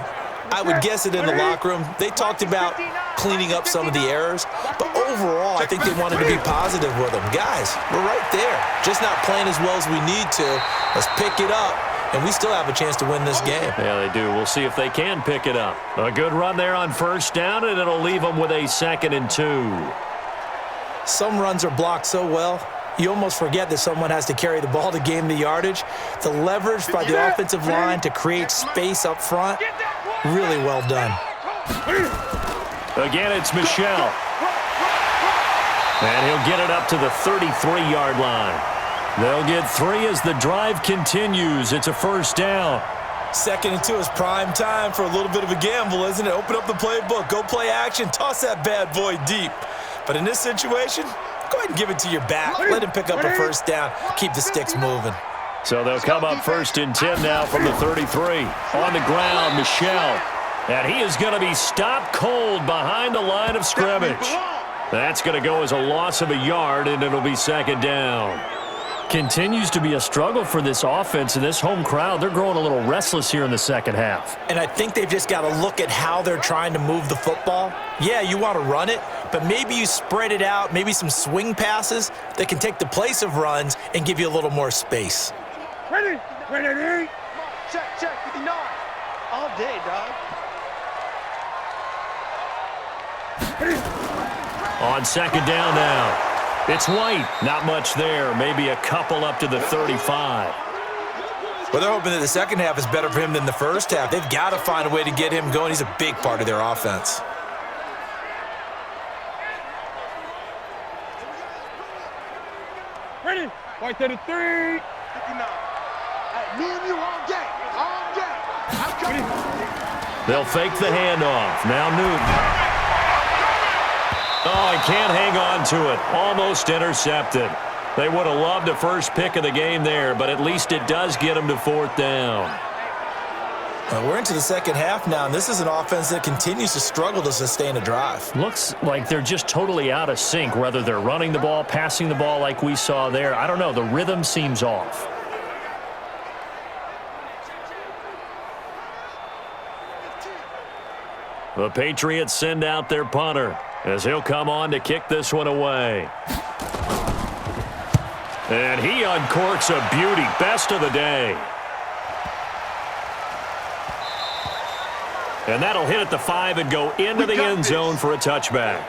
I would guess it in the locker room. They talked about cleaning up some of the errors, but overall, I think they wanted to be positive with them. Guys, we're right there. Just not playing as well as we need to. Let's pick it up, and we still have a chance to win this game. Yeah, they do. We'll see if they can pick it up. A good run there on first down, and it'll leave them with a 2nd and 2. Some runs are blocked so well, you almost forget that someone has to carry the ball to gain the yardage. The leverage by the offensive line to create space up front, really well done. Again, it's Michel. And he'll get it up to the 33-yard line. They'll get 3 as the drive continues. It's a first down. 2nd and 2 is prime time for a little bit of a gamble, isn't it? Open up the playbook, go play action, toss that bad boy deep. But in this situation, go ahead and give it to your back. Let him pick up a first down. Keep the sticks moving. So they'll come up 1st and 10 now from the 33. On the ground, Michel. And he is going to be stopped cold behind the line of scrimmage. That's going to go as a loss of a yard, and it'll be 2nd down. Continues to be a struggle for this offense, and this home crowd, they're growing a little restless here in the second half. And I think they've just got to look at how they're trying to move the football. Yeah, you want to run it, but maybe you spread it out, maybe some swing passes that can take the place of runs and give you a little more space. Ready? Check, 59. All day, dog. On 2nd down now. It's White. Not much there. Maybe a couple up to the 35. Well, they're hoping that the second half is better for him than the first half. They've got to find a way to get him going. He's a big part of their offense. Ready? White to the 3. 59. Hey, me and you all game. I'm coming. They'll fake the handoff. Now Newton. Oh, he can't hang on to it. Almost intercepted. They would have loved a first pick of the game there, but at least it does get them to 4th down. We're into the second half now, and this is an offense that continues to struggle to sustain a drive. Looks like they're just totally out of sync, whether they're running the ball, passing the ball like we saw there. I don't know. The rhythm seems off. The Patriots send out their punter as he'll come on to kick this one away. And he uncorks a beauty. Best of the day. And that'll hit at the 5 and go into the end zone for a touchback.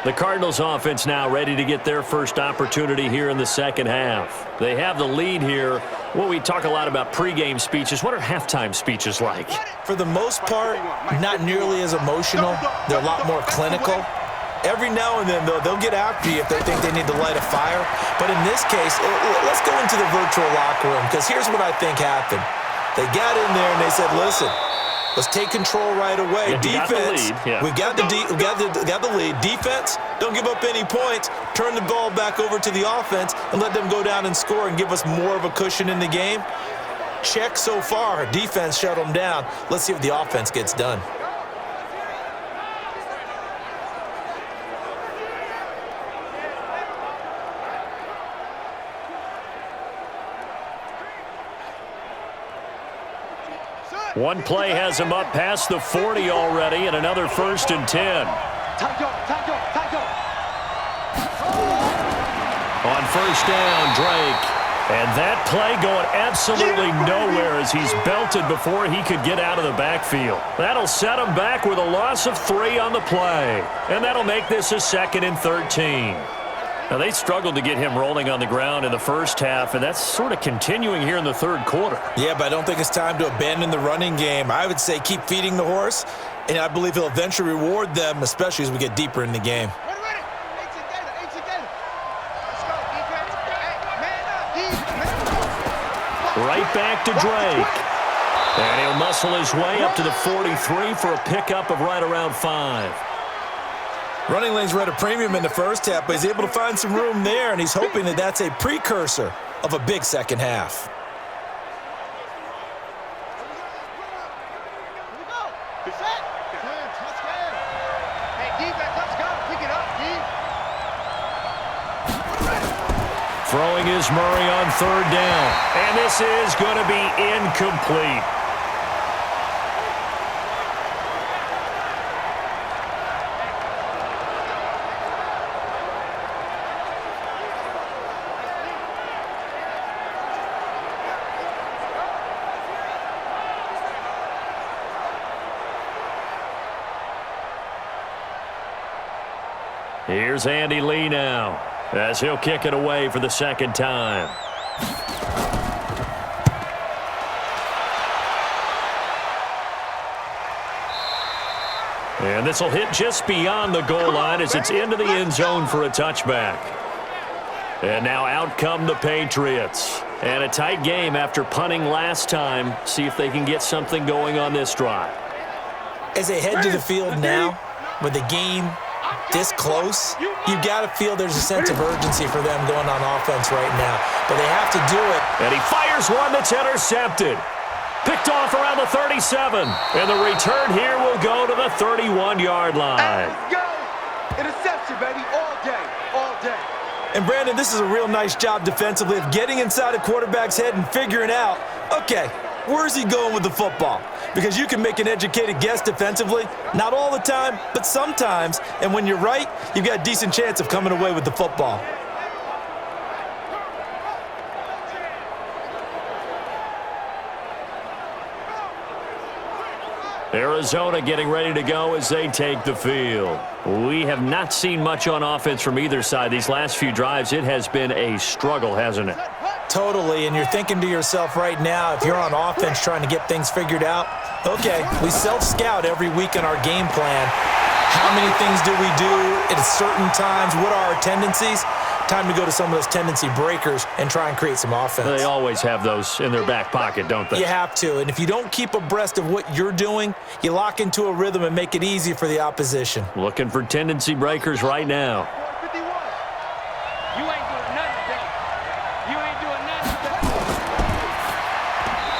The Cardinals offense now ready to get their first opportunity here in the second half. They have the lead here. Well, we talk a lot about pregame speeches. What are halftime speeches like? For the most part, not nearly as emotional. They're a lot more clinical. Every now and then, though, they'll get after you if they think they need to light a fire. But in this case, let's go into the virtual locker room, because here's what I think happened. They got in there and they said, listen, let's take control right away. Yeah, Defense, we got the lead. Defense, don't give up any points. Turn the ball back over to the offense and let them go down and score and give us more of a cushion in the game. Check so far. Defense shut them down. Let's see if the offense gets done. One play has him up past the 40 already, and another 1st and 10. On first down, Drake. And that play going absolutely nowhere as he's belted before he could get out of the backfield. That'll set him back with a loss of 3 on the play. And that'll make this a 2nd and 13. Now, they struggled to get him rolling on the ground in the first half, and that's sort of continuing here in the third quarter. Yeah, but I don't think it's time to abandon the running game. I would say keep feeding the horse, and I believe he'll eventually reward them, especially as we get deeper in the game. Right back to Drake. And he'll muscle his way up to the 43 for a pickup of right around 5. Running lanes were at a premium in the first half, but he's able to find some room there, and he's hoping that that's a precursor of a big second half. Throwing is Murray on third down. And this is going to be incomplete. Here's Andy Lee now, as he'll kick it away for the second time. And this will hit just beyond the goal line as it's into the end zone for a touchback. And now out come the Patriots. And a tight game after punting last time. See if they can get something going on this drive. As they head to the field now, with the game this close, you've got to feel there's a sense of urgency for them going on offense right now. But they have to do it. And he fires one that's intercepted. Picked off around the 37. And the return here will go to the 31-yard line. Let's go! Interception, baby, all day, all day. And, Brandon, this is a real nice job defensively of getting inside a quarterback's head and figuring out, okay, where's he going with the football? Because you can make an educated guess defensively, not all the time, but sometimes. And when you're right, you've got a decent chance of coming away with the football. Arizona getting ready to go as they take the field. We have not seen much on offense from either side. These last few drives, it has been a struggle, hasn't it? Totally, and you're thinking to yourself right now, if you're on offense trying to get things figured out, okay, we self-scout every week in our game plan. How many things do we do at certain times? What are our tendencies? Time to go to some of those tendency breakers and try and create some offense. They always have those in their back pocket, don't they? You have to, and if you don't keep abreast of what you're doing, you lock into a rhythm and make it easy for the opposition. Looking for tendency breakers right now. 51. You ain't doing nothing today. You ain't doing nothing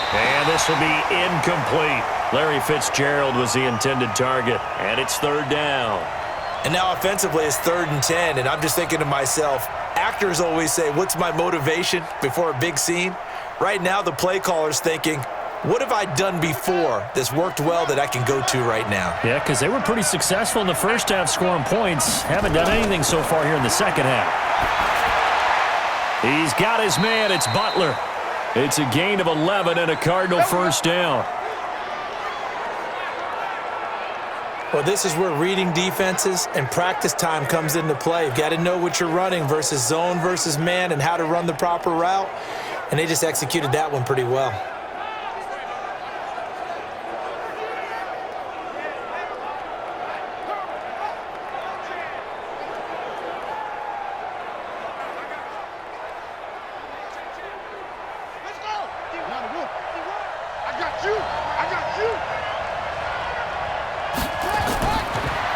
today. And this will be incomplete. Larry Fitzgerald was the intended target, and it's third down. And now offensively it's 3rd and 10, and I'm just thinking to myself, actors always say, what's my motivation before a big scene? Right now the play caller's thinking, what have I done before that's worked well that I can go to right now? Yeah, because they were pretty successful in the first half scoring points. Haven't done anything so far here in the second half. He's got his man. It's Butler. It's a gain of 11 and a Cardinal first down. Well, this is where reading defenses and practice time comes into play. You've got to know what you're running versus zone versus man and how to run the proper route. And they just executed that one pretty well. Let's go! I got you! I got you!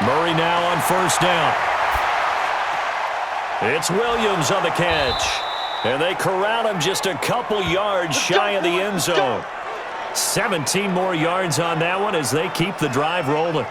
Murray now on first down. It's Williams on the catch. And they corral him just a couple yards shy of the end zone. 17 more yards on that one as they keep the drive rolling.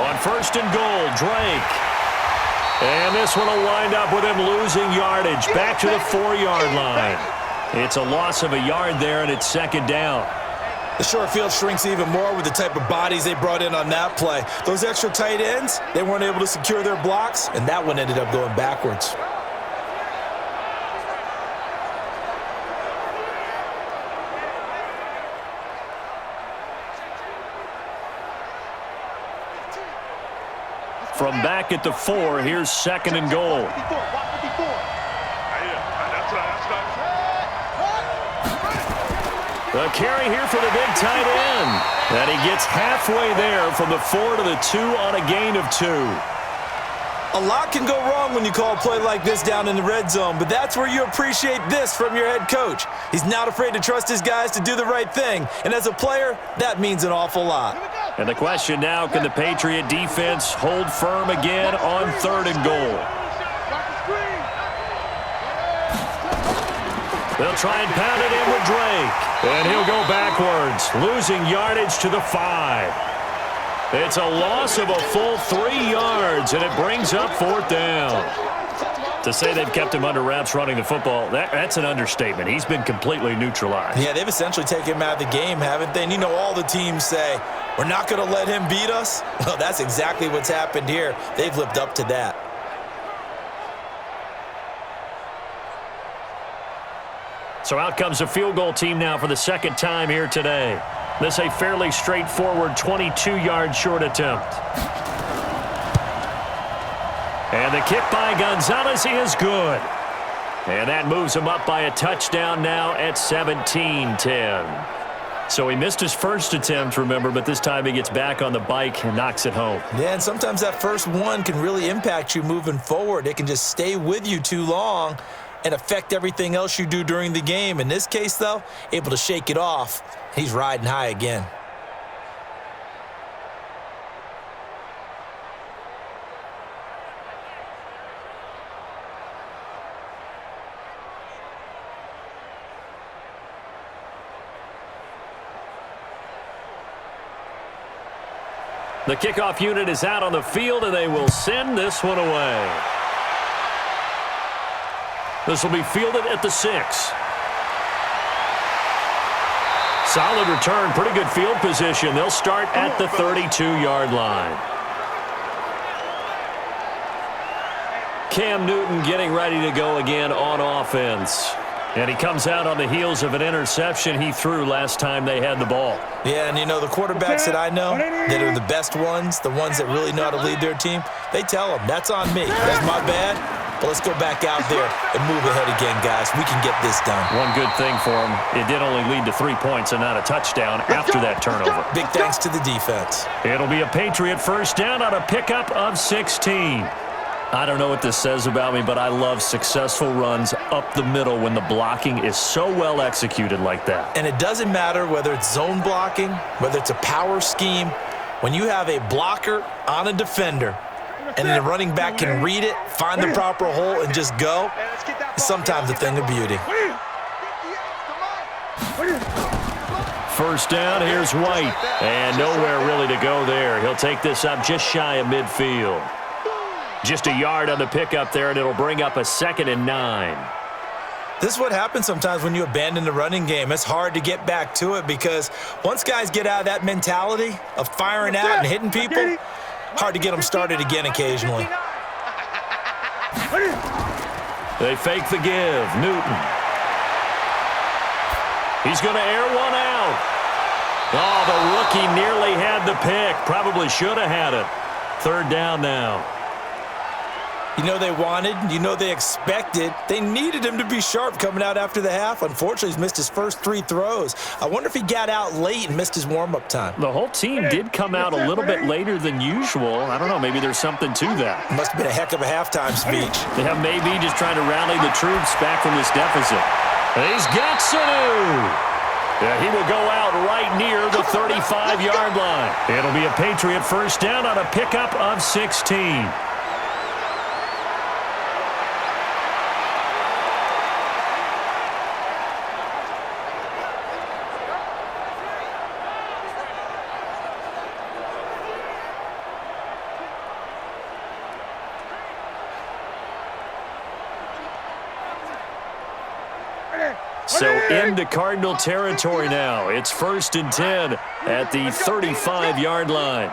On first and goal, Drake. And this one will wind up with him losing yardage back to the 4-yard line. It's a loss of a yard there, and it's second down. The short field shrinks even more with the type of bodies they brought in on that play. Those extra tight ends, they weren't able to secure their blocks, and that one ended up going backwards. from back at the 4. Here's 2nd and goal. The carry here for the big tight end. And he gets halfway there from the 4 to the 2 on a gain of 2. A lot can go wrong when you call a play like this down in the red zone, but that's where you appreciate this from your head coach. He's not afraid to trust his guys to do the right thing, and as a player, that means an awful lot. And the question now, can the Patriot defense hold firm again on 3rd and goal? They'll try and pound it in with Drake, and he'll go backwards, losing yardage to the 5. It's a loss of a full 3 yards, and it brings up 4th down. To say they've kept him under wraps running the football, that's an understatement. He's been completely neutralized. Yeah, they've essentially taken him out of the game, haven't they? And you know all the teams say, we're not going to let him beat us. Well, that's exactly what's happened here. They've lived up to that. So out comes a field goal team now for the 2nd time here today. This a fairly straightforward 22-yard short attempt. And the kick by Gonzalez is good. And that moves him up by a touchdown now at 17-10. So he missed his first attempt, remember, but this time he gets back on the bike and knocks it home. Yeah, and sometimes that first one can really impact you moving forward. It can just stay with you too long and affect everything else you do during the game. In this case, though, able to shake it off. He's riding high again. The kickoff unit is out on the field, and they will send this one away. This will be fielded at the 6. Solid return, pretty good field position. They'll start at the 32-yard line. Cam Newton getting ready to go again on offense. And he comes out on the heels of an interception he threw last time they had the ball. Yeah, and you know, the quarterbacks that I know that are the best ones, the ones that really know how to lead their team, they tell them, that's on me. That's my bad. But let's go back out there and move ahead again, guys. We can get this done. One good thing for him, it did only lead to 3 points and not a touchdown after that turnover. Big thanks to the defense. It'll be a Patriot first down on a pickup of 16. I don't know what this says about me, but I love successful runs up the middle when the blocking is so well executed like that. And it doesn't matter whether it's zone blocking, whether it's a power scheme. When you have a blocker on a defender and then the running back can read it, find the proper hole, and just go, it's sometimes a thing of beauty. First down, here's White. And nowhere really to go there. He'll take this up just shy of midfield. Just a yard on the pickup there, and it'll bring up a 2nd and 9. This is what happens sometimes when you abandon the running game. It's hard to get back to it because once guys get out of that mentality of firing out and hitting people, hard to get them started again occasionally. They fake the give. Newton. He's going to air one out. Oh, the rookie nearly had the pick. Probably should have had it. 3rd down now. You know they wanted, you know they expected. They needed him to be sharp coming out after the half. Unfortunately, he's missed his first 3 throws. I wonder if he got out late and missed his warm-up time. The whole team did come out a little bit later than usual. I don't know, maybe there's something to that. Must have been a heck of a halftime speech. Yeah, maybe just trying to rally the troops back from this deficit. He's got Sanu. Yeah, he will go out right near the 35-yard line. It'll be a Patriot first down on a pickup of 16. So into Cardinal territory now. It's 1st and 10 at the 35-yard line.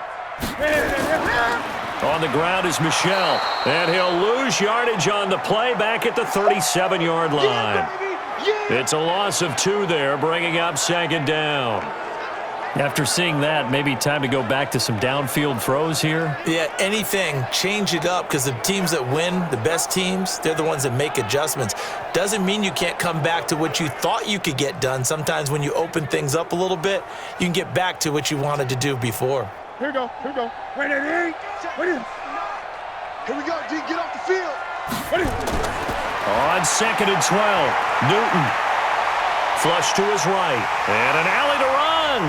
On the ground is Michel, and he'll lose yardage on the play back at the 37-yard line. It's a loss of 2 there, bringing up 2nd down. After seeing that, maybe time to go back to some downfield throws here. Yeah, anything. Change it up because the teams that win, the best teams, they're the ones that make adjustments. Doesn't mean you can't come back to what you thought you could get done. Sometimes when you open things up a little bit, you can get back to what you wanted to do before. Here we go. Here we go. Wait, Eddie. Wait in. Here we go, D. Get off the field. Ready. On 2nd and 12, Newton. Flush to his right. And an alley to run.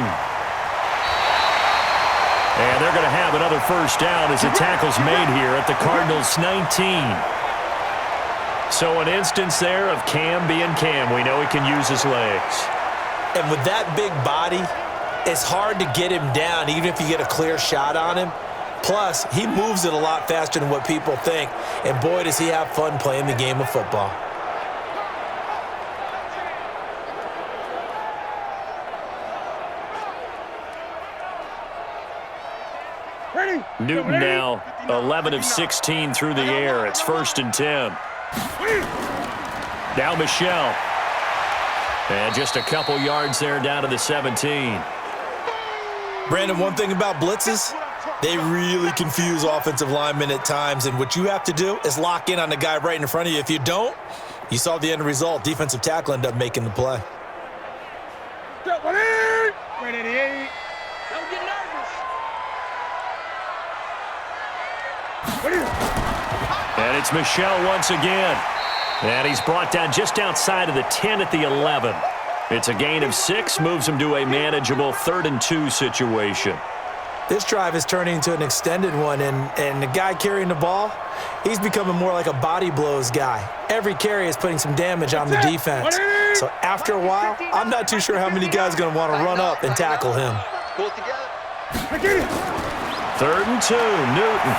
And they're going to have another first down as the tackle's made here at the Cardinals' 19. So an instance there of Cam being Cam. We know he can use his legs. And with that big body, it's hard to get him down, even if you get a clear shot on him. Plus, he moves it a lot faster than what people think. And boy, does he have fun playing the game of football. Ready. Newton now 11 of 16 through the air. It's 1st and 10. Now Michelle. And just a couple yards there down to the 17. Brandon, one thing about blitzes, they really confuse offensive linemen at times, and what you have to do is lock in on the guy right in front of you. If you don't, you saw the end result. Defensive tackle ended up making the play. Ready. Don't get nervous. And it's Michelle once again. And he's brought down just outside of the 10 at the 11. It's a gain of 6, moves him to a manageable 3rd and 2 situation. This drive is turning into an extended one, and the guy carrying the ball, he's becoming more like a body blows guy. Every carry is putting some damage on the defense. So after a while, I'm not too sure how many guys are going to want to run up and tackle him. Pull it together. 3rd and 2, Newton.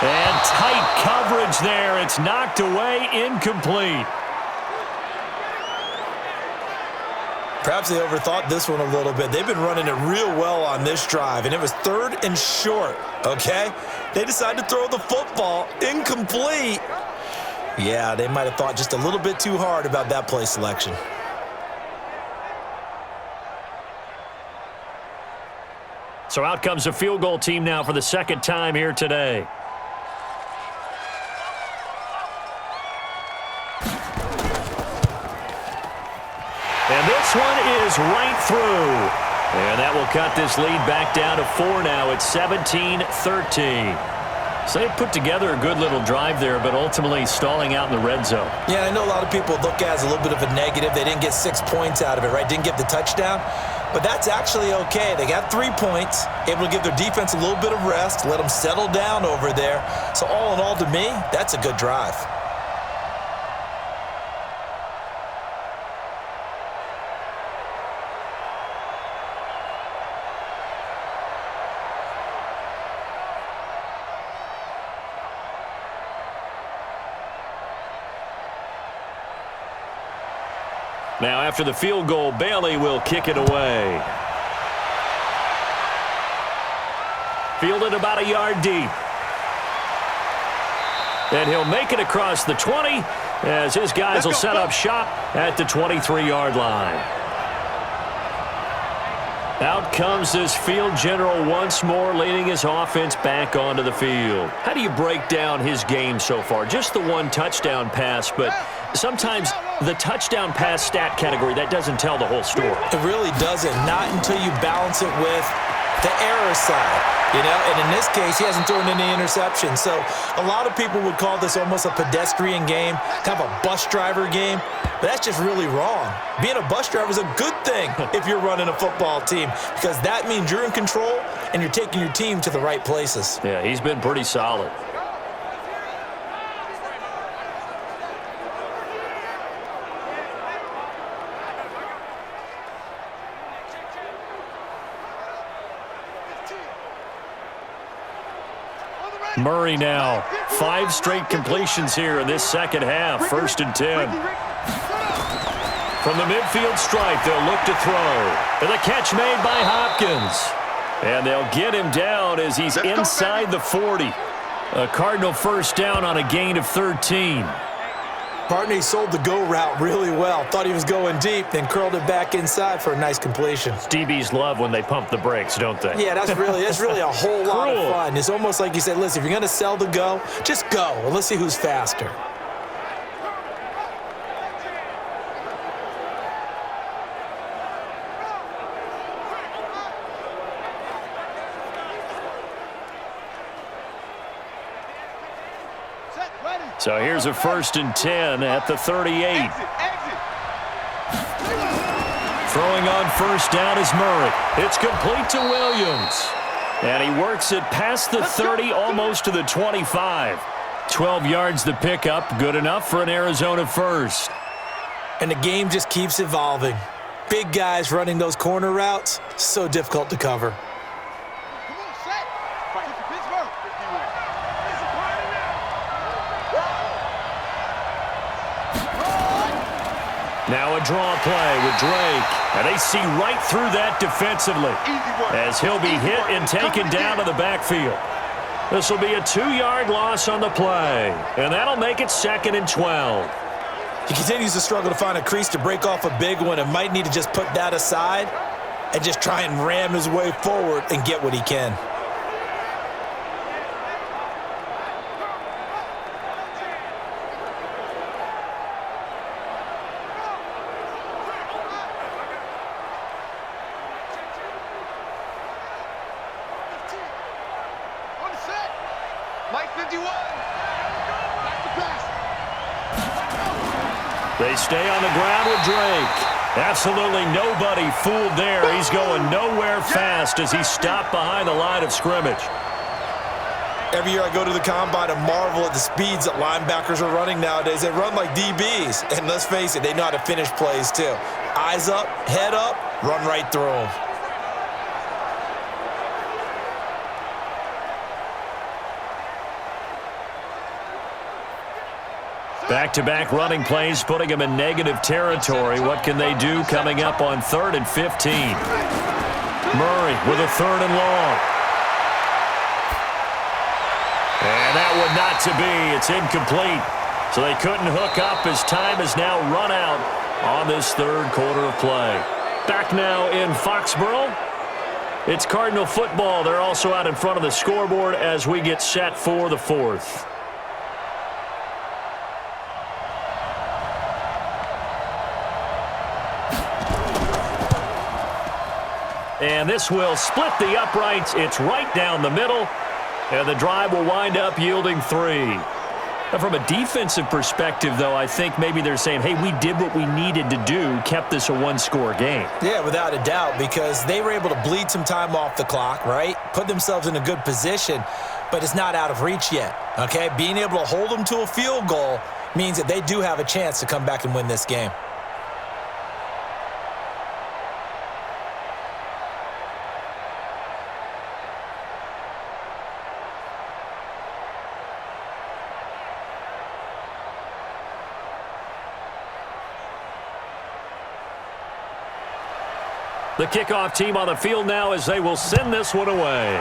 And tight coverage there. It's knocked away, incomplete. Perhaps they overthought this one a little bit. They've been running it real well on this drive, and it was 3rd and short, okay? They decided to throw the football incomplete. Yeah, they might have thought just a little bit too hard about that play selection. So out comes the field goal team now for the 2nd time here today. And this one is right through. And that will cut this lead back down to 4 now. It's 17-13. So they put together a good little drive there, but ultimately stalling out in the red zone. Yeah, I know a lot of people look at it as a little bit of a negative. They didn't get 6 points out of it, right? Didn't get the touchdown. But that's actually okay. They got 3 points, able to give their defense a little bit of rest, let them settle down over there. So all in all, to me, that's a good drive. Now, after the field goal, Bailey will kick it away. Fielded about a yard deep. And he'll make it across the 20 as his guys will set up shop at the 23-yard line. Out comes this field general once more, leading his offense back onto the field. How do you break down his game so far? Just the 1 touchdown pass, but sometimes the touchdown pass stat category, that doesn't tell the whole story. It really doesn't, not until you balance it with the error side, you know, and in this case, he hasn't thrown any interceptions. So a lot of people would call this almost a pedestrian game, kind of a bus driver game, but that's just really wrong. Being a bus driver is a good thing if you're running a football team, because that means you're in control and you're taking your team to the right places. Yeah, he's been pretty solid. Murray now, 5 straight completions here in this second half. 1st and 10. From the midfield stripe, they'll look to throw. And the catch made by Hopkins. And they'll get him down as he's inside the 40. A Cardinal first down on a gain of 13. Partner, he sold the go route really well. Thought he was going deep, then curled it back inside for a nice completion. DBs love when they pump the brakes, don't they? Yeah, that's really a whole lot of fun. It's almost like you said, listen, if you're going to sell the go, just go, and let's see who's faster. So here's a 1st and 10 at the 38. Throwing on 1st down is Murray. It's complete to Williams. And he works it past the 30, almost to the 25. 12 yards the pickup, good enough for an Arizona 1st. And the game just keeps evolving. Big guys running those corner routes, so difficult to cover. Now a draw play with Drake. And they see right through that defensively as he'll be hit and taken down to the backfield. This will be a 2-yard loss on the play. And that'll make it 2nd and 12. He continues to struggle to find a crease to break off a big one and might need to just put that aside and just try and ram his way forward and get what he can. They stay on the ground with Drake. Absolutely nobody fooled there. He's going nowhere fast as he's stopped behind the line of scrimmage. Every year I go to the combine and marvel at the speeds that linebackers are running nowadays. They run like DBs. And let's face it, they know how to finish plays too. Eyes up, head up, run right through them. Back-to-back running plays, putting them in negative territory. What can they do coming up on 3rd and 15? Murray with a 3rd and long. And that one not to be. It's incomplete. So they couldn't hook up as time has now run out on this 3rd quarter of play. Back now in Foxborough. It's Cardinal football. They're also out in front of the scoreboard as we get set for the 4th. And this will split the uprights. It's right down the middle. And the drive will wind up yielding 3. Now, from a defensive perspective, though, I think maybe they're saying, hey, we did what we needed to do, kept this a 1-score game. Yeah, without a doubt, because they were able to bleed some time off the clock, right? Put themselves in a good position, but it's not out of reach yet, okay? Being able to hold them to a field goal means that they do have a chance to come back and win this game. The kickoff team on the field now as they will send this one away.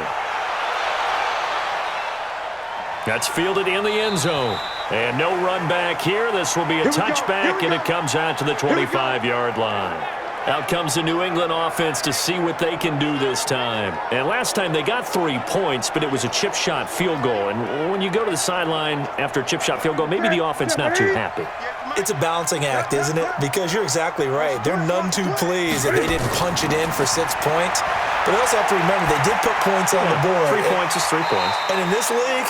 That's fielded in the end zone. And no run back here. This will be a touchback, and it comes out to the 25-yard line. Out comes the New England offense to see what they can do this time. And last time they got 3 points, but it was a chip shot field goal. And when you go to the sideline after a chip shot field goal, maybe the offense not too happy. It's a balancing act, isn't it? Because you're exactly right. They're none too pleased that they didn't punch it in for 6 points. But they also have to remember they did put points on the board. 3 points is 3 points. And in this league,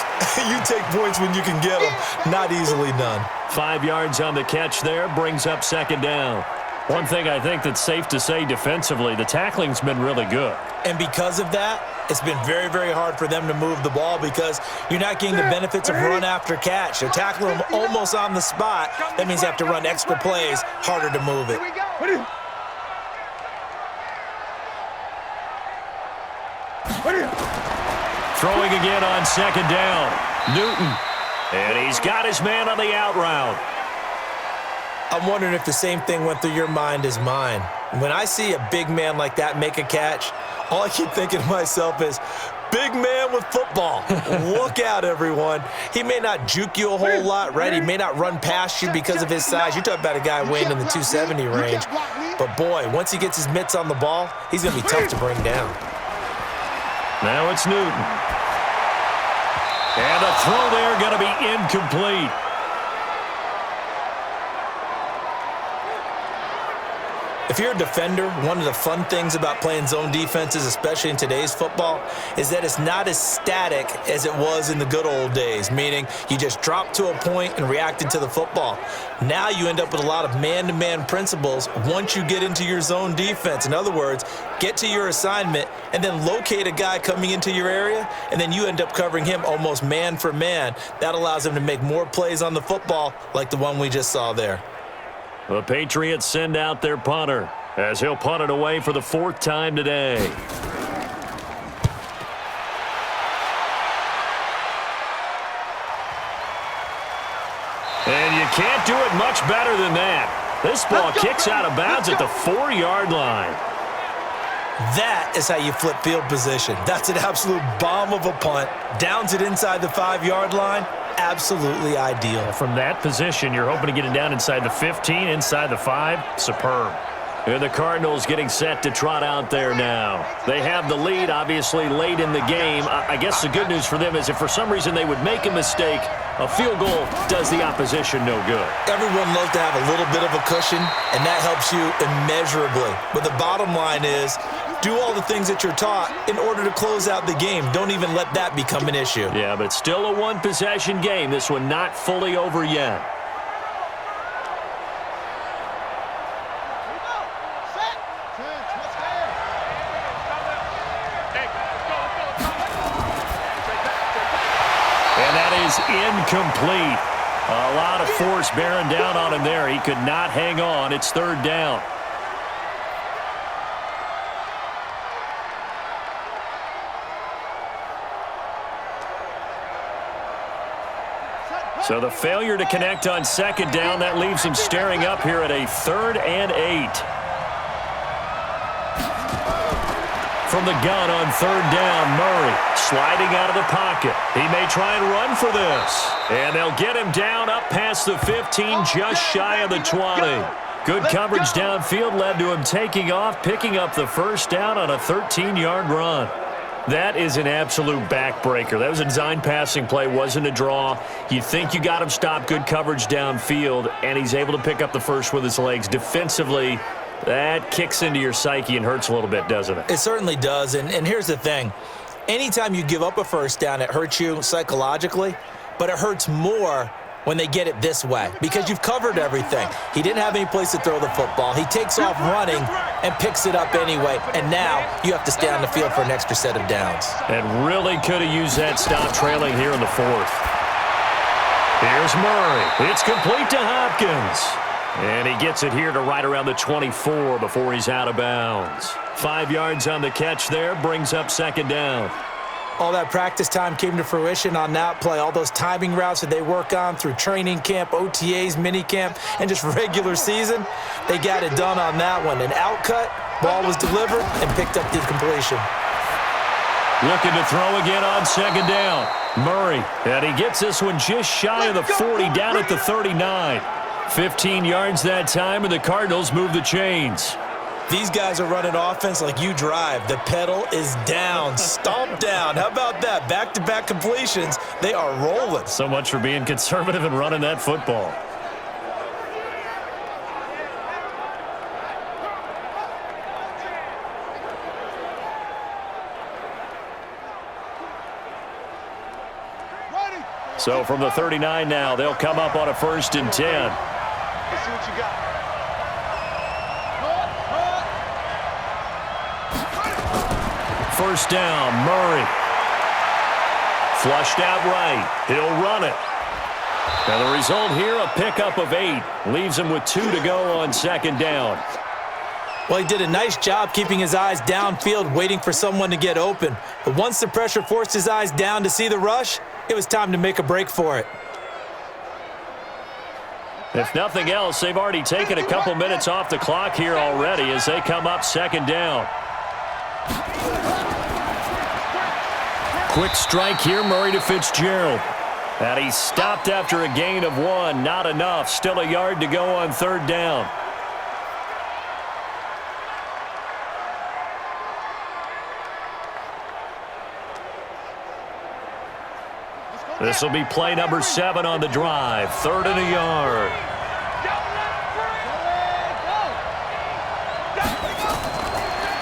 you take points when you can get them. Not easily done. 5 yards on the catch there, brings up 2nd down. One thing I think that's safe to say defensively, the tackling's been really good. And because of that, it's been very, very hard for them to move the ball because you're not getting the benefits of run after catch. They're tackling them almost on the spot. That means you have to run extra plays, harder to move it. Throwing again on 2nd down. Newton. And he's got his man on the out route. I'm wondering if the same thing went through your mind as mine. When I see a big man like that make a catch, all I keep thinking to myself is, Big man with football. Look out, everyone. He may not juke you a whole lot, right? He may not run past you because of his size. You're talking about a guy weighing in the 270 range. But, boy, once he gets his mitts on the ball, he's going to be tough to bring down. Now it's Newton. And the throw there going to be incomplete. If you're a defender, one of the fun things about playing zone defenses, especially in today's football, is that it's not as static as it was in the good old days, meaning you just drop to a point and reacted to the football. Now you end up with a lot of man-to-man principles once you get into your zone defense. In other words, get to your assignment and then locate a guy coming into your area, and then you end up covering him almost man for man. That allows him to make more plays on the football like the one we just saw there. The Patriots send out their punter as he'll punt it away for the 4th time today. And you can't do it much better than that. This ball kicks out of bounds at the 4-yard line. That is how you flip field position. That's an absolute bomb of a punt. Downs it inside the 5-yard line. Absolutely ideal. From that position, you're hoping to get it down inside the 15, inside the 5. Superb. And the Cardinals getting set to trot out there now. They have the lead, obviously, late in the game. I guess the good news for them is if for some reason they would make a mistake, a field goal does the opposition no good. Everyone loves to have a little bit of a cushion, and that helps you immeasurably. But the bottom line is, do all the things that you're taught in order to close out the game. Don't even let that become an issue. Yeah, but it's still a one-possession game. This one not fully over yet. And that is incomplete. A lot of force bearing down on him there. He could not hang on. It's 3rd down. So the failure to connect on 2nd down, that leaves him staring up here at a 3rd and 8. From the gun on 3rd down, Murray sliding out of the pocket. He may try and run for this. And they'll get him down up past the 15, just shy of the 20. Good coverage downfield led to him taking off, picking up the 1st down on a 13-yard run. That is an absolute backbreaker. That was a design passing play, wasn't a draw. You think you got him stopped, good coverage downfield, and he's able to pick up the first with his legs. Defensively, that kicks into your psyche and hurts a little bit, doesn't it? It certainly does, and here's the thing. Anytime you give up a 1st down, it hurts you psychologically, but it hurts more when they get it this way because you've covered everything. He didn't have any place to throw the football. He takes off running and picks it up anyway, and now you have to stay on the field for an extra set of downs. And really could have used that stop trailing here in the 4th. Here's Murray. It's complete to Hopkins. And he gets it here to right around the 24 before he's out of bounds. 5 yards on the catch there, brings up 2nd down. All that practice time came to fruition on that play. All those timing routes that they work on through training camp, OTAs, minicamp, and just regular season, they got it done on that one. An outcut, ball was delivered, and picked up the completion. Looking to throw again on 2nd down. Murray, and he gets this one just shy of the 40, down at the 39. 15 yards that time, and the Cardinals move the chains. These guys are running offense like you drive. The pedal is down, stomp down. How about that? Back-to-back completions. They are rolling. So much for being conservative and running that football. So from the 39 now, they'll come up on a 1st and 10. Let's see what you got. First down, Murray. Flushed out right. He'll run it. Now the result here, a pickup of 8. Leaves him with 2 to go on 2nd down. Well, he did a nice job keeping his eyes downfield, waiting for someone to get open. But once the pressure forced his eyes down to see the rush, it was time to make a break for it. If nothing else, they've already taken a couple minutes off the clock here already as they come up 2nd down. Quick strike here, Murray to Fitzgerald. And he's stopped after a gain of 1. Not enough. Still a yard to go on 3rd down. This will be play number 7 on the drive. 3rd and a yard.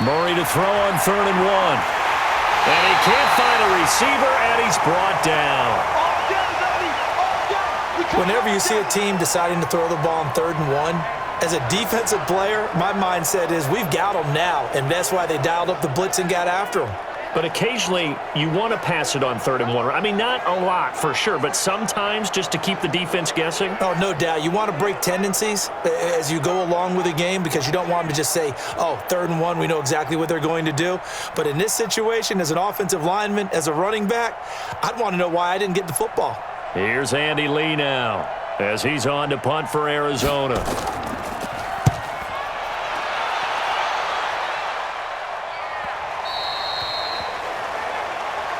Murray to throw on 3rd and 1. And he can't find a receiver, and he's brought down. Whenever you see a team deciding to throw the ball on 3rd and 1, as a defensive player, my mindset is we've got them now, and that's why they dialed up the blitz and got after them. But occasionally, you want to pass it on 3rd and 1. I mean, not a lot for sure, but sometimes just to keep the defense guessing. Oh, no doubt. You want to break tendencies as you go along with the game because you don't want them to just say, oh, 3rd and 1, we know exactly what they're going to do. But in this situation, as an offensive lineman, as a running back, I'd want to know why I didn't get the football. Here's Andy Lee now as he's on to punt for Arizona.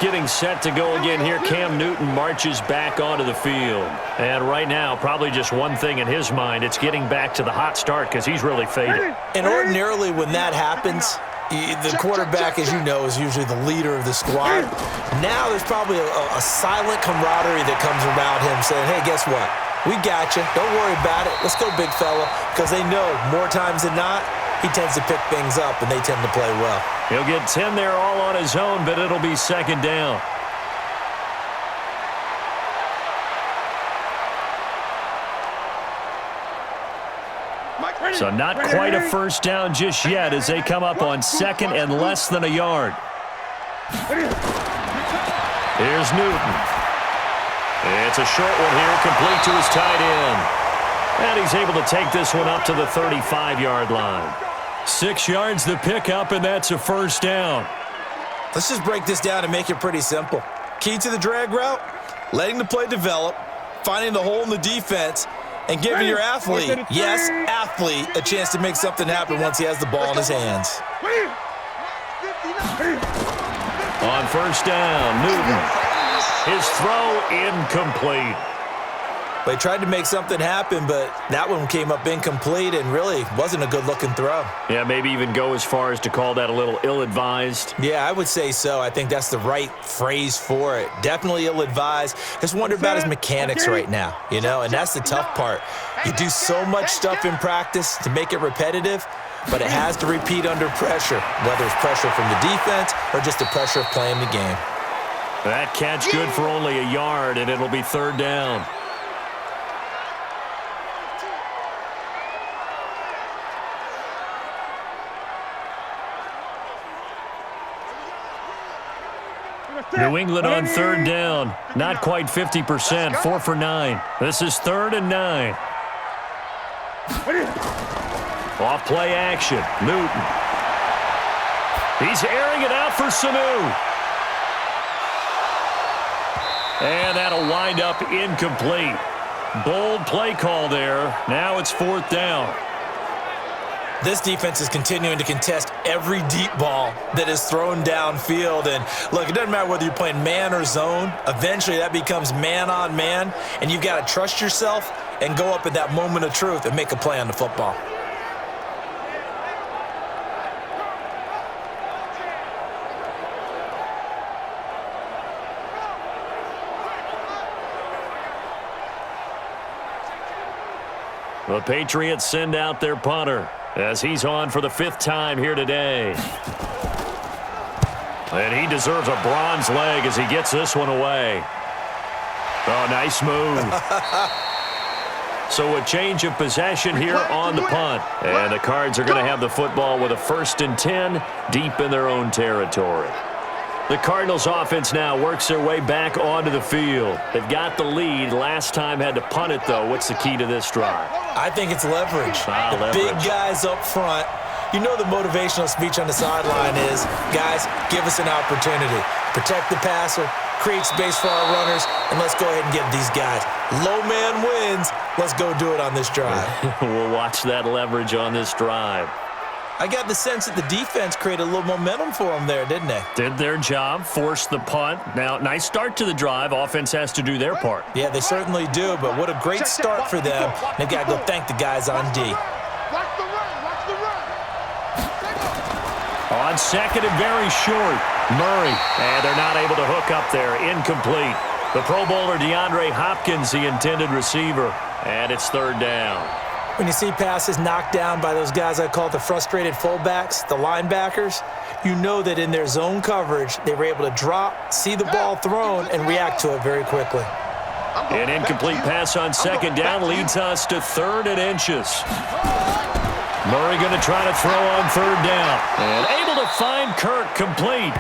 Getting set to go again here. Cam Newton marches back onto the field. And right now, probably just one thing in his mind. It's getting back to the hot start because he's really faded. And ordinarily when that happens, the quarterback, as you know, is usually the leader of the squad. Now there's probably a silent camaraderie that comes around him saying, hey, guess what? We got you. Don't worry about it. Let's go, big fella. Because they know more times than not, he tends to pick things up, and they tend to play well. He'll get 10 there all on his own, but it'll be 2nd down. So not quite a first down just yet as they come up on 2nd and less than a yard. Here's Newton. It's a short one here, complete to his tight end. And he's able to take this one up to the 35-yard line. 6 yards the pickup, and that's a first down. Let's just break this down and make it pretty simple. Key to the drag route, letting the play develop, finding the hole in the defense, and giving your athlete, yes, athlete, a chance to make something happen once he has the ball in his hands. On first down, Newton. His throw incomplete. They tried to make something happen, but that one came up incomplete and really wasn't a good-looking throw. Yeah, maybe even go as far as to call that a little ill-advised. Yeah, I would say so. I think that's the right phrase for it. Definitely ill-advised. Just wonder about his mechanics right now, you know, and that's the tough part. You do so much stuff in practice to make it repetitive, but it has to repeat under pressure, whether it's pressure from the defense or just the pressure of playing the game. That catch good for only a yard, and it'll be 3rd down. New England on 3rd down. Not quite 50%. 4 for 9. This is 3rd and 9. Off play action. Newton. He's airing it out for Sanu. And that'll wind up incomplete. Bold play call there. Now it's 4th down. This defense is continuing to contest every deep ball that is thrown downfield. And look, it doesn't matter whether you're playing man or zone. Eventually that becomes man on man, and you've got to trust yourself and go up at that moment of truth and make a play on the football. The Patriots send out their punter as he's on for the 5th time here today. And he deserves a bronze leg as he gets this one away. Oh, nice move. So a change of possession here on the punt. And the Cards are going to have the football with a 1st and 10 deep in their own territory. The Cardinals offense now works their way back onto the field. They've got the lead. Last time had to punt it, though. What's the key to this drive? I think it's leverage. The big guys up front. You know the motivational speech on the sideline is, guys, give us an opportunity. Protect the passer, create space for our runners, and let's go ahead and get these guys. Low man wins. Let's go do it on this drive. We'll watch that leverage on this drive. I got the sense that the defense created a little momentum for them there, didn't they? Did their job, forced the punt. Now, nice start to the drive. Offense has to do their part. Yeah, they certainly do, but what a great start for them. They've got to go thank the guys on D. Watch the run. Watch the run. On second and very short, Murray. And they're not able to hook up there. Incomplete. The Pro Bowler DeAndre Hopkins, the intended receiver. And it's third down. When you see passes knocked down by those guys I call the frustrated fullbacks, the linebackers, you know that in their zone coverage, they were able to drop, see the ball thrown, and react to it very quickly. An incomplete pass on second down leads us to 3rd and inches. Murray going to try to throw on 3rd down. And able to find Kirk complete.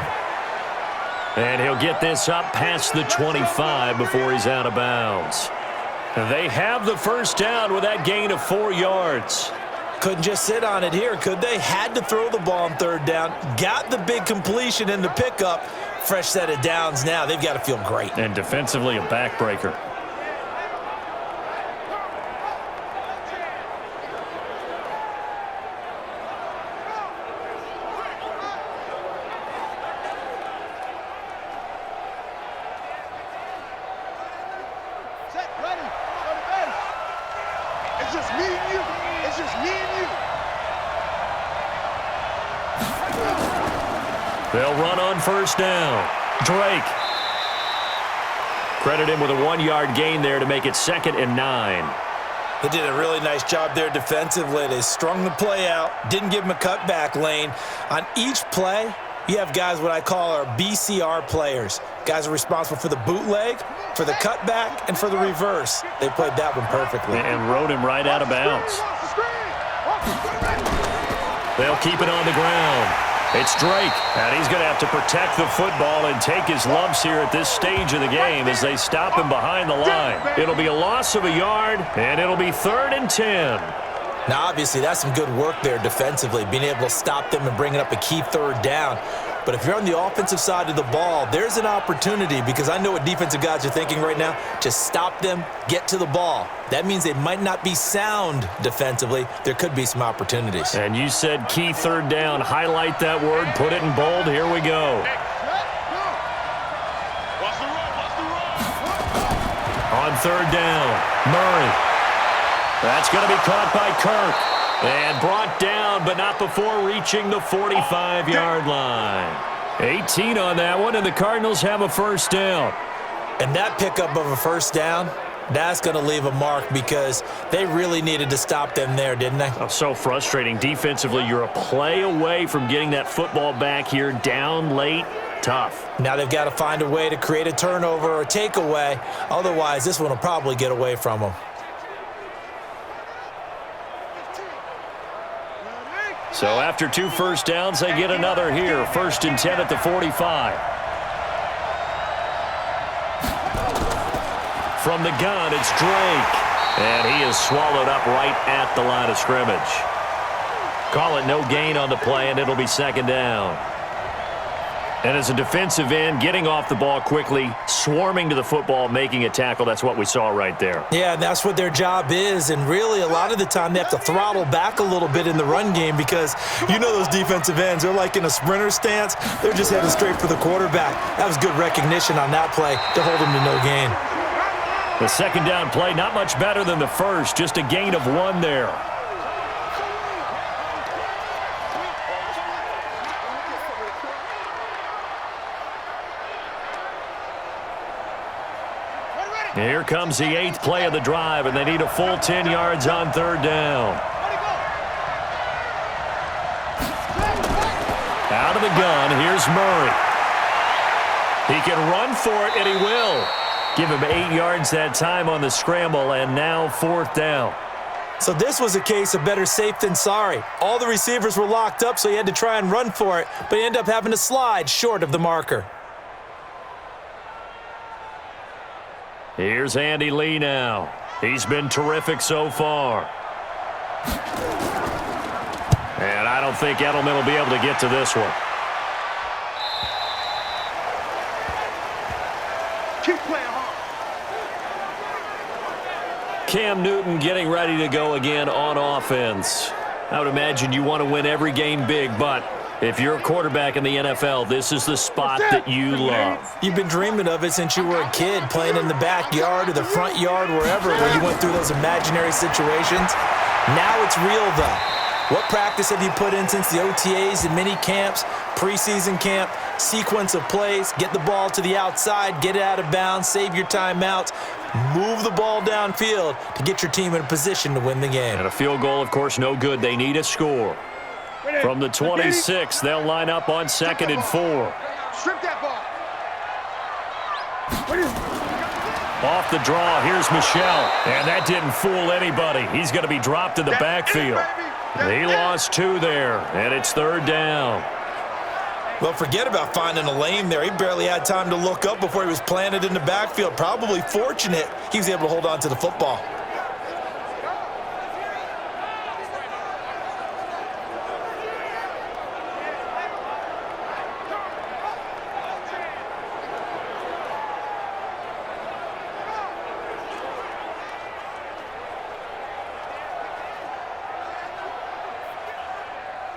And he'll get this up past the 25 before he's out of bounds. They have the first down with that gain of 4 yards. Couldn't just sit on it here, could they? Had to throw the ball on 3rd down. Got the big completion in the pickup. Fresh set of downs now. They've got to feel great. And defensively, a backbreaker. Set, ready. Go to base. It's just me and you. It's just me and you. They'll run on first down. Drake. Credit him with a 1-yard gain there to make it 2nd and 9. They did a really nice job there defensively. They strung the play out, didn't give him a cutback lane. On each play, you have guys what I call our BCR players. Guys are responsible for the bootleg, for the cutback, and for the reverse. They played that one perfectly. And rode him right out of bounds. They'll keep it on the ground. It's Drake, and he's going to have to protect the football and take his lumps here at this stage of the game as they stop him behind the line. It'll be a loss of a yard, and it'll be 3rd and 10. Now, obviously, that's some good work there defensively, being able to stop them and bringing up a key 3rd down. But if you're on the offensive side of the ball, there's an opportunity because I know what defensive guys are thinking right now. Just stop them, get to the ball. That means they might not be sound defensively. There could be some opportunities. And you said key 3rd down. Highlight that word. Put it in bold. Here we go. Watch the run. Watch the run. On 3rd down, Murray. That's going to be caught by Kirk. And brought down, but not before reaching the 45-yard line. 18 on that one, and the Cardinals have a first down. And that pickup of a first down, that's going to leave a mark because they really needed to stop them there, didn't they? Oh, so frustrating. Defensively, you're a play away from getting that football back here down late. Tough. Now they've got to find a way to create a turnover or takeaway. Otherwise, this one will probably get away from them. So after 2 first downs, they get another here. 1st and 10 at the 45. From the gun, it's Drake. And he is swallowed up right at the line of scrimmage. Call it no gain on the play, and it'll be 2nd down. And as a defensive end, getting off the ball quickly, swarming to the football, making a tackle, that's what we saw right there. Yeah, that's what their job is, and really a lot of the time they have to throttle back a little bit in the run game because you know those defensive ends, they're like in a sprinter stance. They're just heading straight for the quarterback. That was good recognition on that play to hold them to no gain. The 2nd down play, not much better than the first, just a gain of 1 there. Here comes the 8th play of the drive, and they need a full 10 yards on 3rd down. Out of the gun, here's Murray. He can run for it, and he will. Give him 8 yards that time on the scramble, and now 4th down. So this was a case of better safe than sorry. All the receivers were locked up, so he had to try and run for it, but he ended up having to slide short of the marker. Here's Andy Lee now. He's been terrific so far. And I don't think Edelman will be able to get to this one. Keep playing hard. Cam Newton getting ready to go again on offense. I would imagine you want to win every game big, but if you're a quarterback in the NFL, this is the spot that you love. You've been dreaming of it since you were a kid, playing in the backyard or the front yard, wherever, where you went through those imaginary situations. Now it's real, though. What practice have you put in since the OTAs and mini camps, preseason camp, sequence of plays, get the ball to the outside, get it out of bounds, save your timeouts, move the ball downfield to get your team in a position to win the game. And a field goal, of course, no good. They need a score. From the 26, they'll line up on 2nd and 4. Strip that ball. Off the draw, here's Michel. And that didn't fool anybody. He's going to be dropped in the backfield. He lost 2 there, and it's 3rd down. Well, forget about finding a lane there. He barely had time to look up before he was planted in the backfield. Probably fortunate he was able to hold on to the football.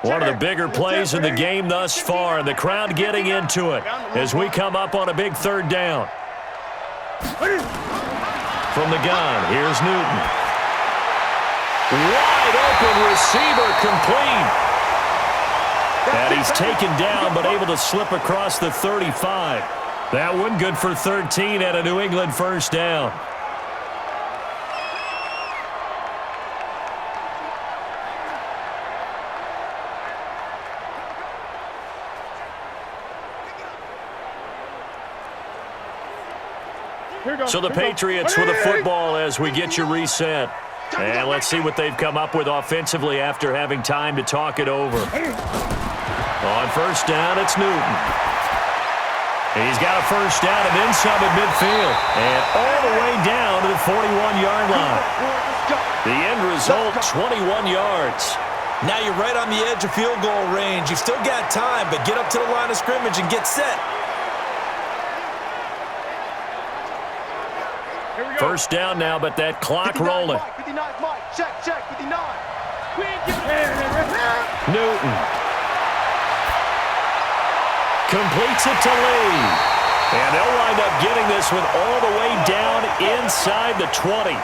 One of the bigger plays in the game thus far, and the crowd getting into it as we come up on a big 3rd down. From the gun, here's Newton. Wide open receiver, complete. And he's taken down but able to slip across the 35. That one good for 13 at a New England 1st down. So the Patriots with a football as we get you reset. And let's see what they've come up with offensively after having time to talk it over. On 1st down, it's Newton. He's got a 1st down and then some at midfield. And all the way down to the 41-yard line. The end result, 21 yards. Now you're right on the edge of field goal range. You've still got time, but get up to the line of scrimmage and get set. 1st down now, but that clock rolling. 59, Mike. Check, 59. Newton. Completes it to Lee. And they'll wind up getting this one all the way down inside the 20.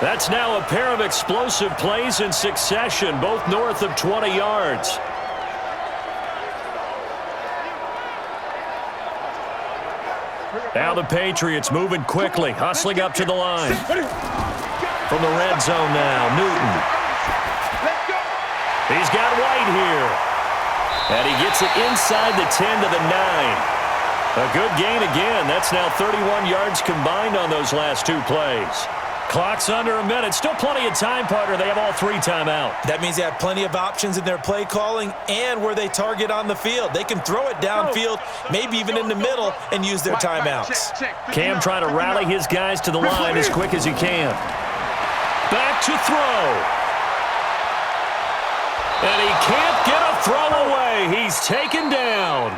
That's now a pair of explosive plays in succession, both north of 20 yards. Now the Patriots moving quickly, hustling up to the line. From the red zone now, Newton. He's got White here. And he gets it inside the 10 to the 9. A good gain again. That's now 31 yards combined on those last 2 plays. Clock's under a minute. Still plenty of time, partner. They have all 3 timeouts. That means they have plenty of options in their play calling and where they target on the field. They can throw it downfield, maybe even in the middle, and use their timeouts. Cam trying to rally his guys to the line as quick as he can. Back to throw. And he can't get a throw away. He's taken down.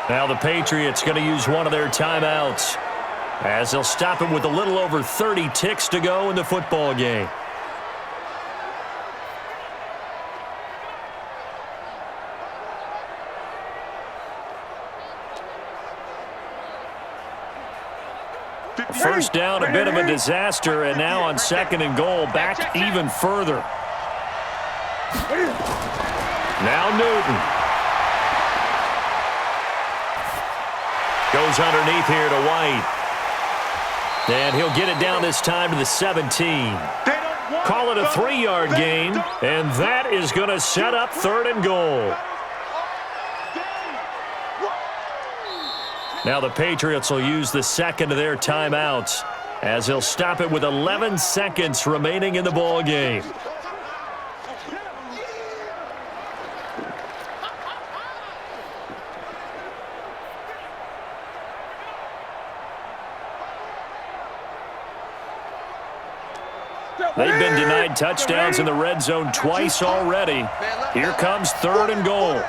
Now the Patriots going to use one of their timeouts, as they'll stop it with a little over 30 ticks to go in the football game. First down, a bit of a disaster, and now on 2nd and goal, back even further. Now Newton. Goes underneath here to White. And he'll get it down this time to the 17. Call it a 3-yard gain, and that is going to set up 3rd and goal. Now the Patriots will use the 2nd of their timeouts, as they'll stop it with 11 seconds remaining in the ball game. They've been denied touchdowns in the red zone twice already. Here comes 3rd and goal.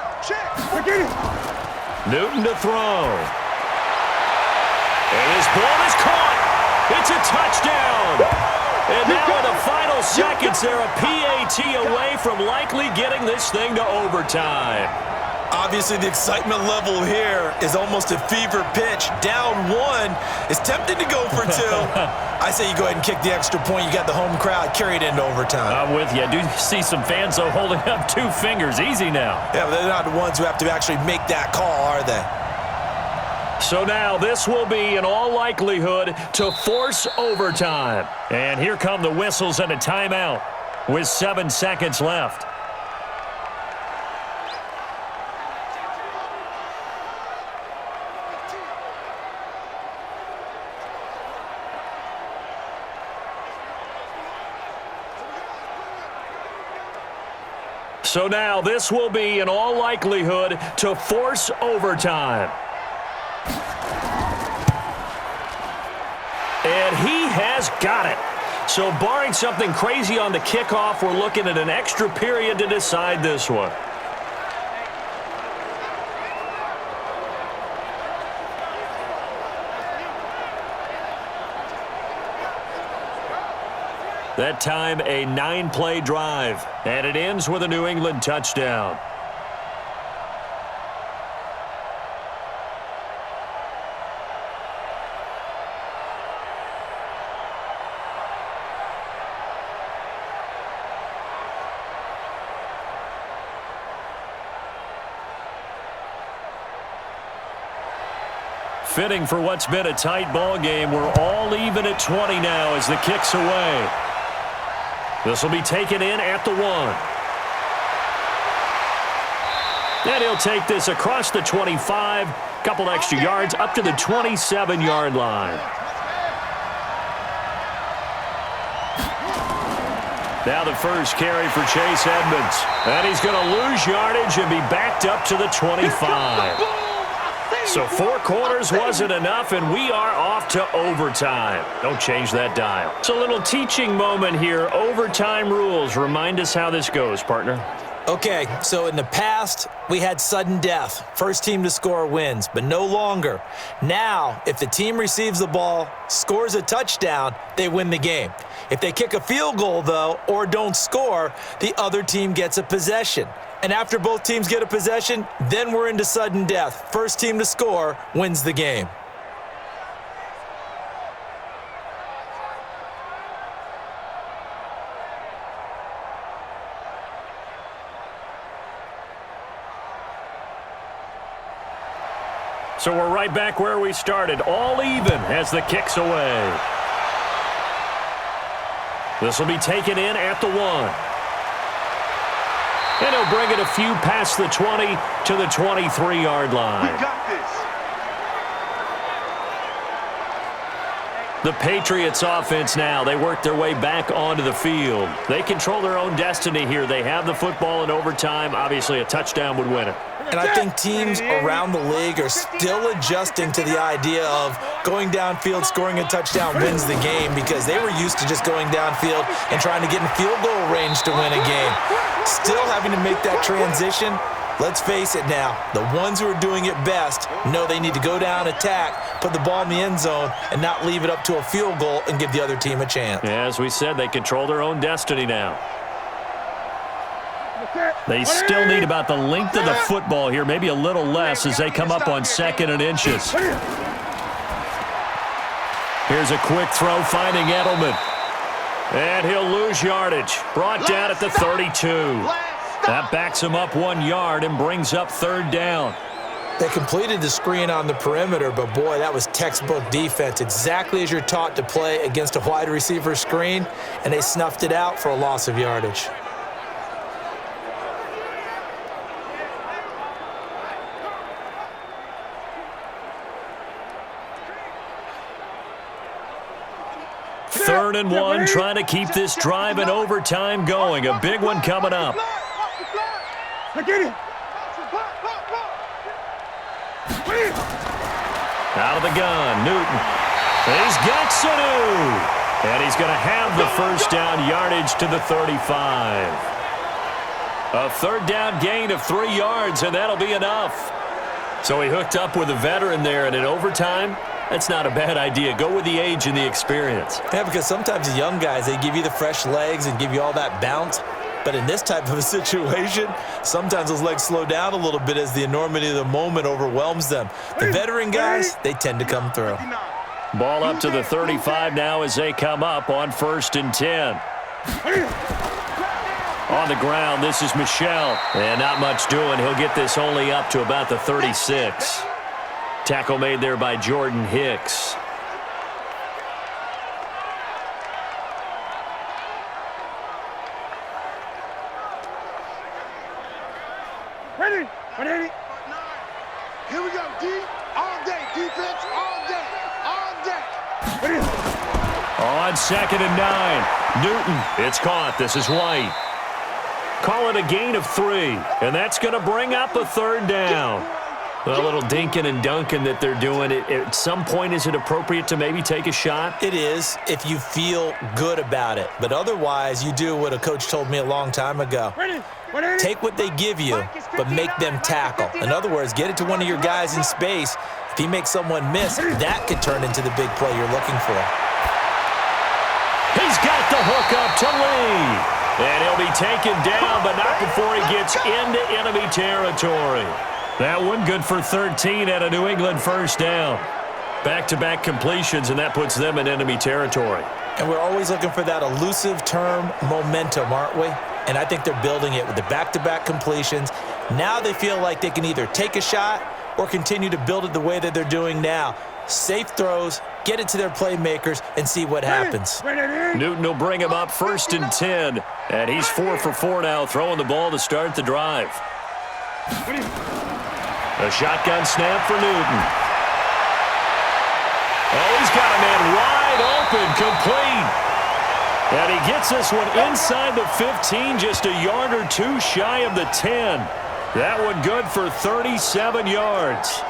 Newton to throw. And his ball is caught. It's a touchdown. And now in the final seconds, they're a PAT away from likely getting this thing to overtime. Obviously, the excitement level here is almost a fever pitch. Down one. It's tempting to go for two. I say you go ahead and kick the extra point. You got the home crowd. Carry it into overtime. I'm with you. I do see some fans, though, holding up 2 fingers. Easy now. Yeah, but they're not the ones who have to actually make that call, are they? So now this will be, in all likelihood, to force overtime. And here come the whistles and a timeout with 7 seconds left. So now this will be, in all likelihood, to force overtime. And he has got it. So barring something crazy on the kickoff, we're looking at an extra period to decide this one. That time, a 9-play drive, and it ends with a New England touchdown. Fitting for what's been a tight ball game. We're all even at 20 now as the kick's away. This will be taken in at the 1. And he'll take this across the 25, couple extra yards up to the 27-yard line. Now the first carry for Chase Edmonds. And he's going to lose yardage and be backed up to the 25. So 4 quarters wasn't enough, and we are off to overtime. Don't change that dial. It's a little teaching moment here. Overtime rules. Remind us how this goes, partner. Okay, so in the past, we had sudden death. First team to score wins, but no longer. Now, if the team receives the ball, scores a touchdown, they win the game. If they kick a field goal, though, or don't score, the other team gets a possession. And after both teams get a possession, then we're into sudden death. First team to score wins the game. So we're right back where we started, all even as the kick's away. This will be taken in at the 1. And he'll bring it a few past the 20 to the 23-yard line. We got this. The Patriots offense now, they work their way back onto the field. They control their own destiny here. They have the football in overtime. Obviously, a touchdown would win it. And I think teams around the league are still adjusting to the idea of going downfield, scoring a touchdown wins the game, because they were used to just going downfield and trying to get in field goal range to win a game. Still having to make that transition. Let's face it now, the ones who are doing it best know they need to go down, attack, put the ball in the end zone, and not leave it up to a field goal and give the other team a chance. Yeah, as we said, they control their own destiny now. They still need about the length of the football here, maybe a little less as they come up on 2nd and inches. Here's a quick throw finding Edelman. And he'll lose yardage. Brought down at the 32. That backs him up 1 yard and brings up 3rd down. They completed the screen on the perimeter, but boy, that was textbook defense. Exactly as you're taught to play against a wide receiver screen, and they snuffed it out for a loss of yardage. Third and 1, trying to keep this drive in overtime going. A big one coming up. Out of the gun, Newton. He's got Sanu. And he's going to have the first down yardage to the 35. A 3rd down gain of 3 yards, and that'll be enough. So he hooked up with a veteran there, and in overtime, That's not a bad idea. Go with the age and the experience. Yeah, because sometimes the young guys, they give you the fresh legs and give you all that bounce. But in this type of a situation, sometimes those legs slow down a little bit as the enormity of the moment overwhelms them. The veteran guys, they tend to come through. Ball up to the 35 now as they come up on 1st and 10. On the ground, this is Michel. And not much doing. He'll get this only up to about the 36. Tackle made there by Jordan Hicks. Ready? 180. Here we go. D all day. Defense all day. All day. Ready? On 2nd and 9. Newton. It's caught. This is White. Call it a gain of 3. And that's going to bring up a 3rd down. A little dinking and dunking that they're doing. At some point, is it appropriate to maybe take a shot? It is if you feel good about it. But otherwise, you do what a coach told me a long time ago. Take what they give you, but make them tackle. In other words, get it to one of your guys in space. If he makes someone miss, that could turn into the big play you're looking for. He's got the hook up to Lee. And he'll be taken down, but not before he gets into enemy territory. That one good for 13 at a New England 1st down. Back-to-back completions, and that puts them in enemy territory. And we're always looking for that elusive term momentum, aren't we? And I think they're building it with the back-to-back completions. Now they feel like they can either take a shot or continue to build it the way that they're doing now. Safe throws, get it to their playmakers, and see what happens. Newton will bring him up 1st and 10. And he's 4 for 4 now, throwing the ball to start the drive. A shotgun snap for Newton. Oh, he's got a man wide open, complete. And he gets this one inside the 15, just a yard or two shy of the 10. That one good for 37 yards.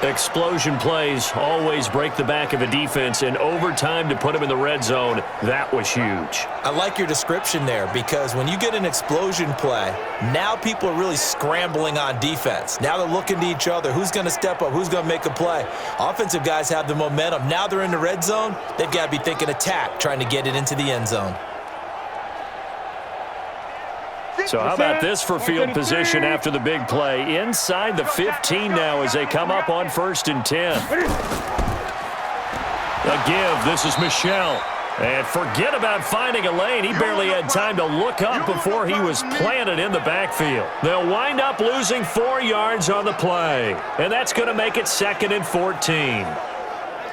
Explosion plays always break the back of a defense, and overtime to put them in the red zone, that was huge. I like your description there, because when you get an explosion play, now people are really scrambling on defense. Now they're looking to each other. Who's going to step up? Who's going to make a play? Offensive guys have the momentum. Now they're in the red zone. They've got to be thinking attack, trying to get it into the end zone. So how about this for field position after the big play? Inside the 15 now as they come up on 1st and 10. A give. This is Michel. And forget about finding a lane. He barely had time to look up before he was planted in the backfield. They'll wind up losing 4 yards on the play. And that's going to make it 2nd and 14.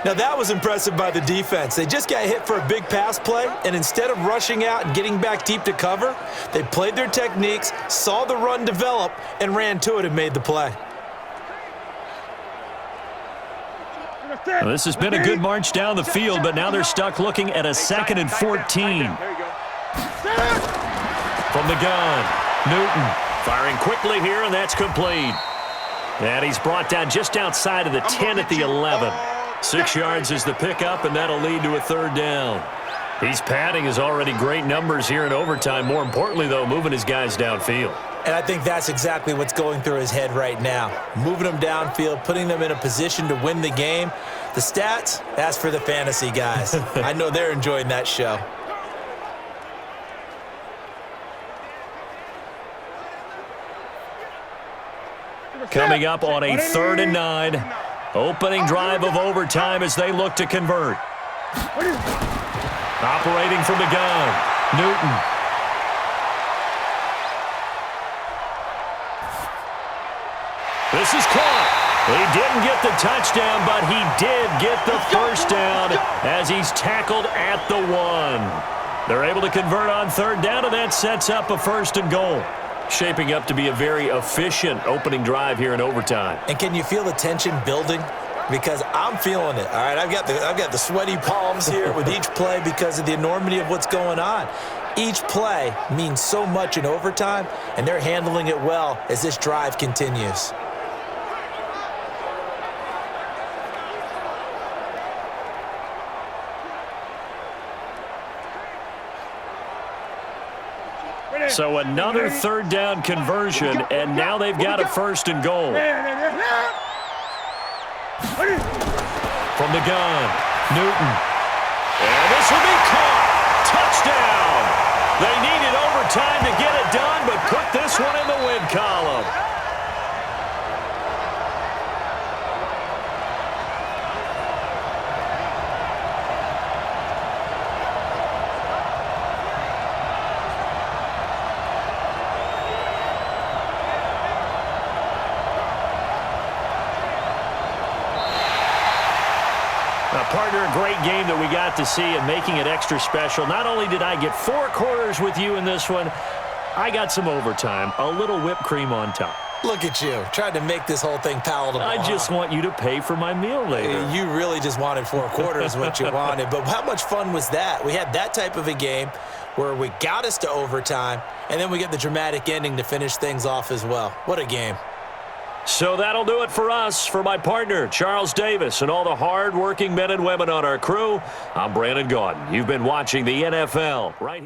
Now, that was impressive by the defense. They just got hit for a big pass play, and instead of rushing out and getting back deep to cover, they played their techniques, saw the run develop, and ran to it and made the play. Well, this has been a good march down the field, but now they're stuck looking at a 2nd and 14. From the gun, Newton firing quickly here, and that's complete. And he's brought down just outside of the 10 at the 11. 6 yards is the pickup, and that'll lead to a 3rd down. He's padding his already great numbers here in overtime. More importantly, though, moving his guys downfield. And I think that's exactly what's going through his head right now. Moving them downfield, putting them in a position to win the game. The stats, that's for the fantasy guys. I know they're enjoying that show. Coming up on a 3rd and 9. Opening drive of overtime as they look to convert. Operating from the gun, Newton. This is caught. He didn't get the touchdown, but he did get the 1st down as he's tackled at the 1. They're able to convert on 3rd down, and that sets up a 1st and goal. Shaping up to be a very efficient opening drive here in overtime. And can you feel the tension building? Because I'm feeling it. All right, I've got the sweaty palms here with each play because of the enormity of what's going on. Each play means so much in overtime, and they're handling it well as this drive continues. So another 3rd down conversion, and now they've got a 1st and goal. From the gun, Newton. And this will be caught. Touchdown. They needed overtime to get it done, but put this one in the win column. Partner, a great game that we got to see and making it extra special. Not only did I get 4 quarters with you in this one, I got some overtime, a little whipped cream on top. Look at you, trying to make this whole thing palatable. I just want you to pay for my meal later. You really just wanted 4 quarters what you wanted, but how much fun was that? We had that type of a game where we got us to overtime, and then we get the dramatic ending to finish things off as well. What a game. So that'll do it for us. For my partner, Charles Davis, and all the hard-working men and women on our crew, I'm Brandon Gaudin. You've been watching the NFL right here.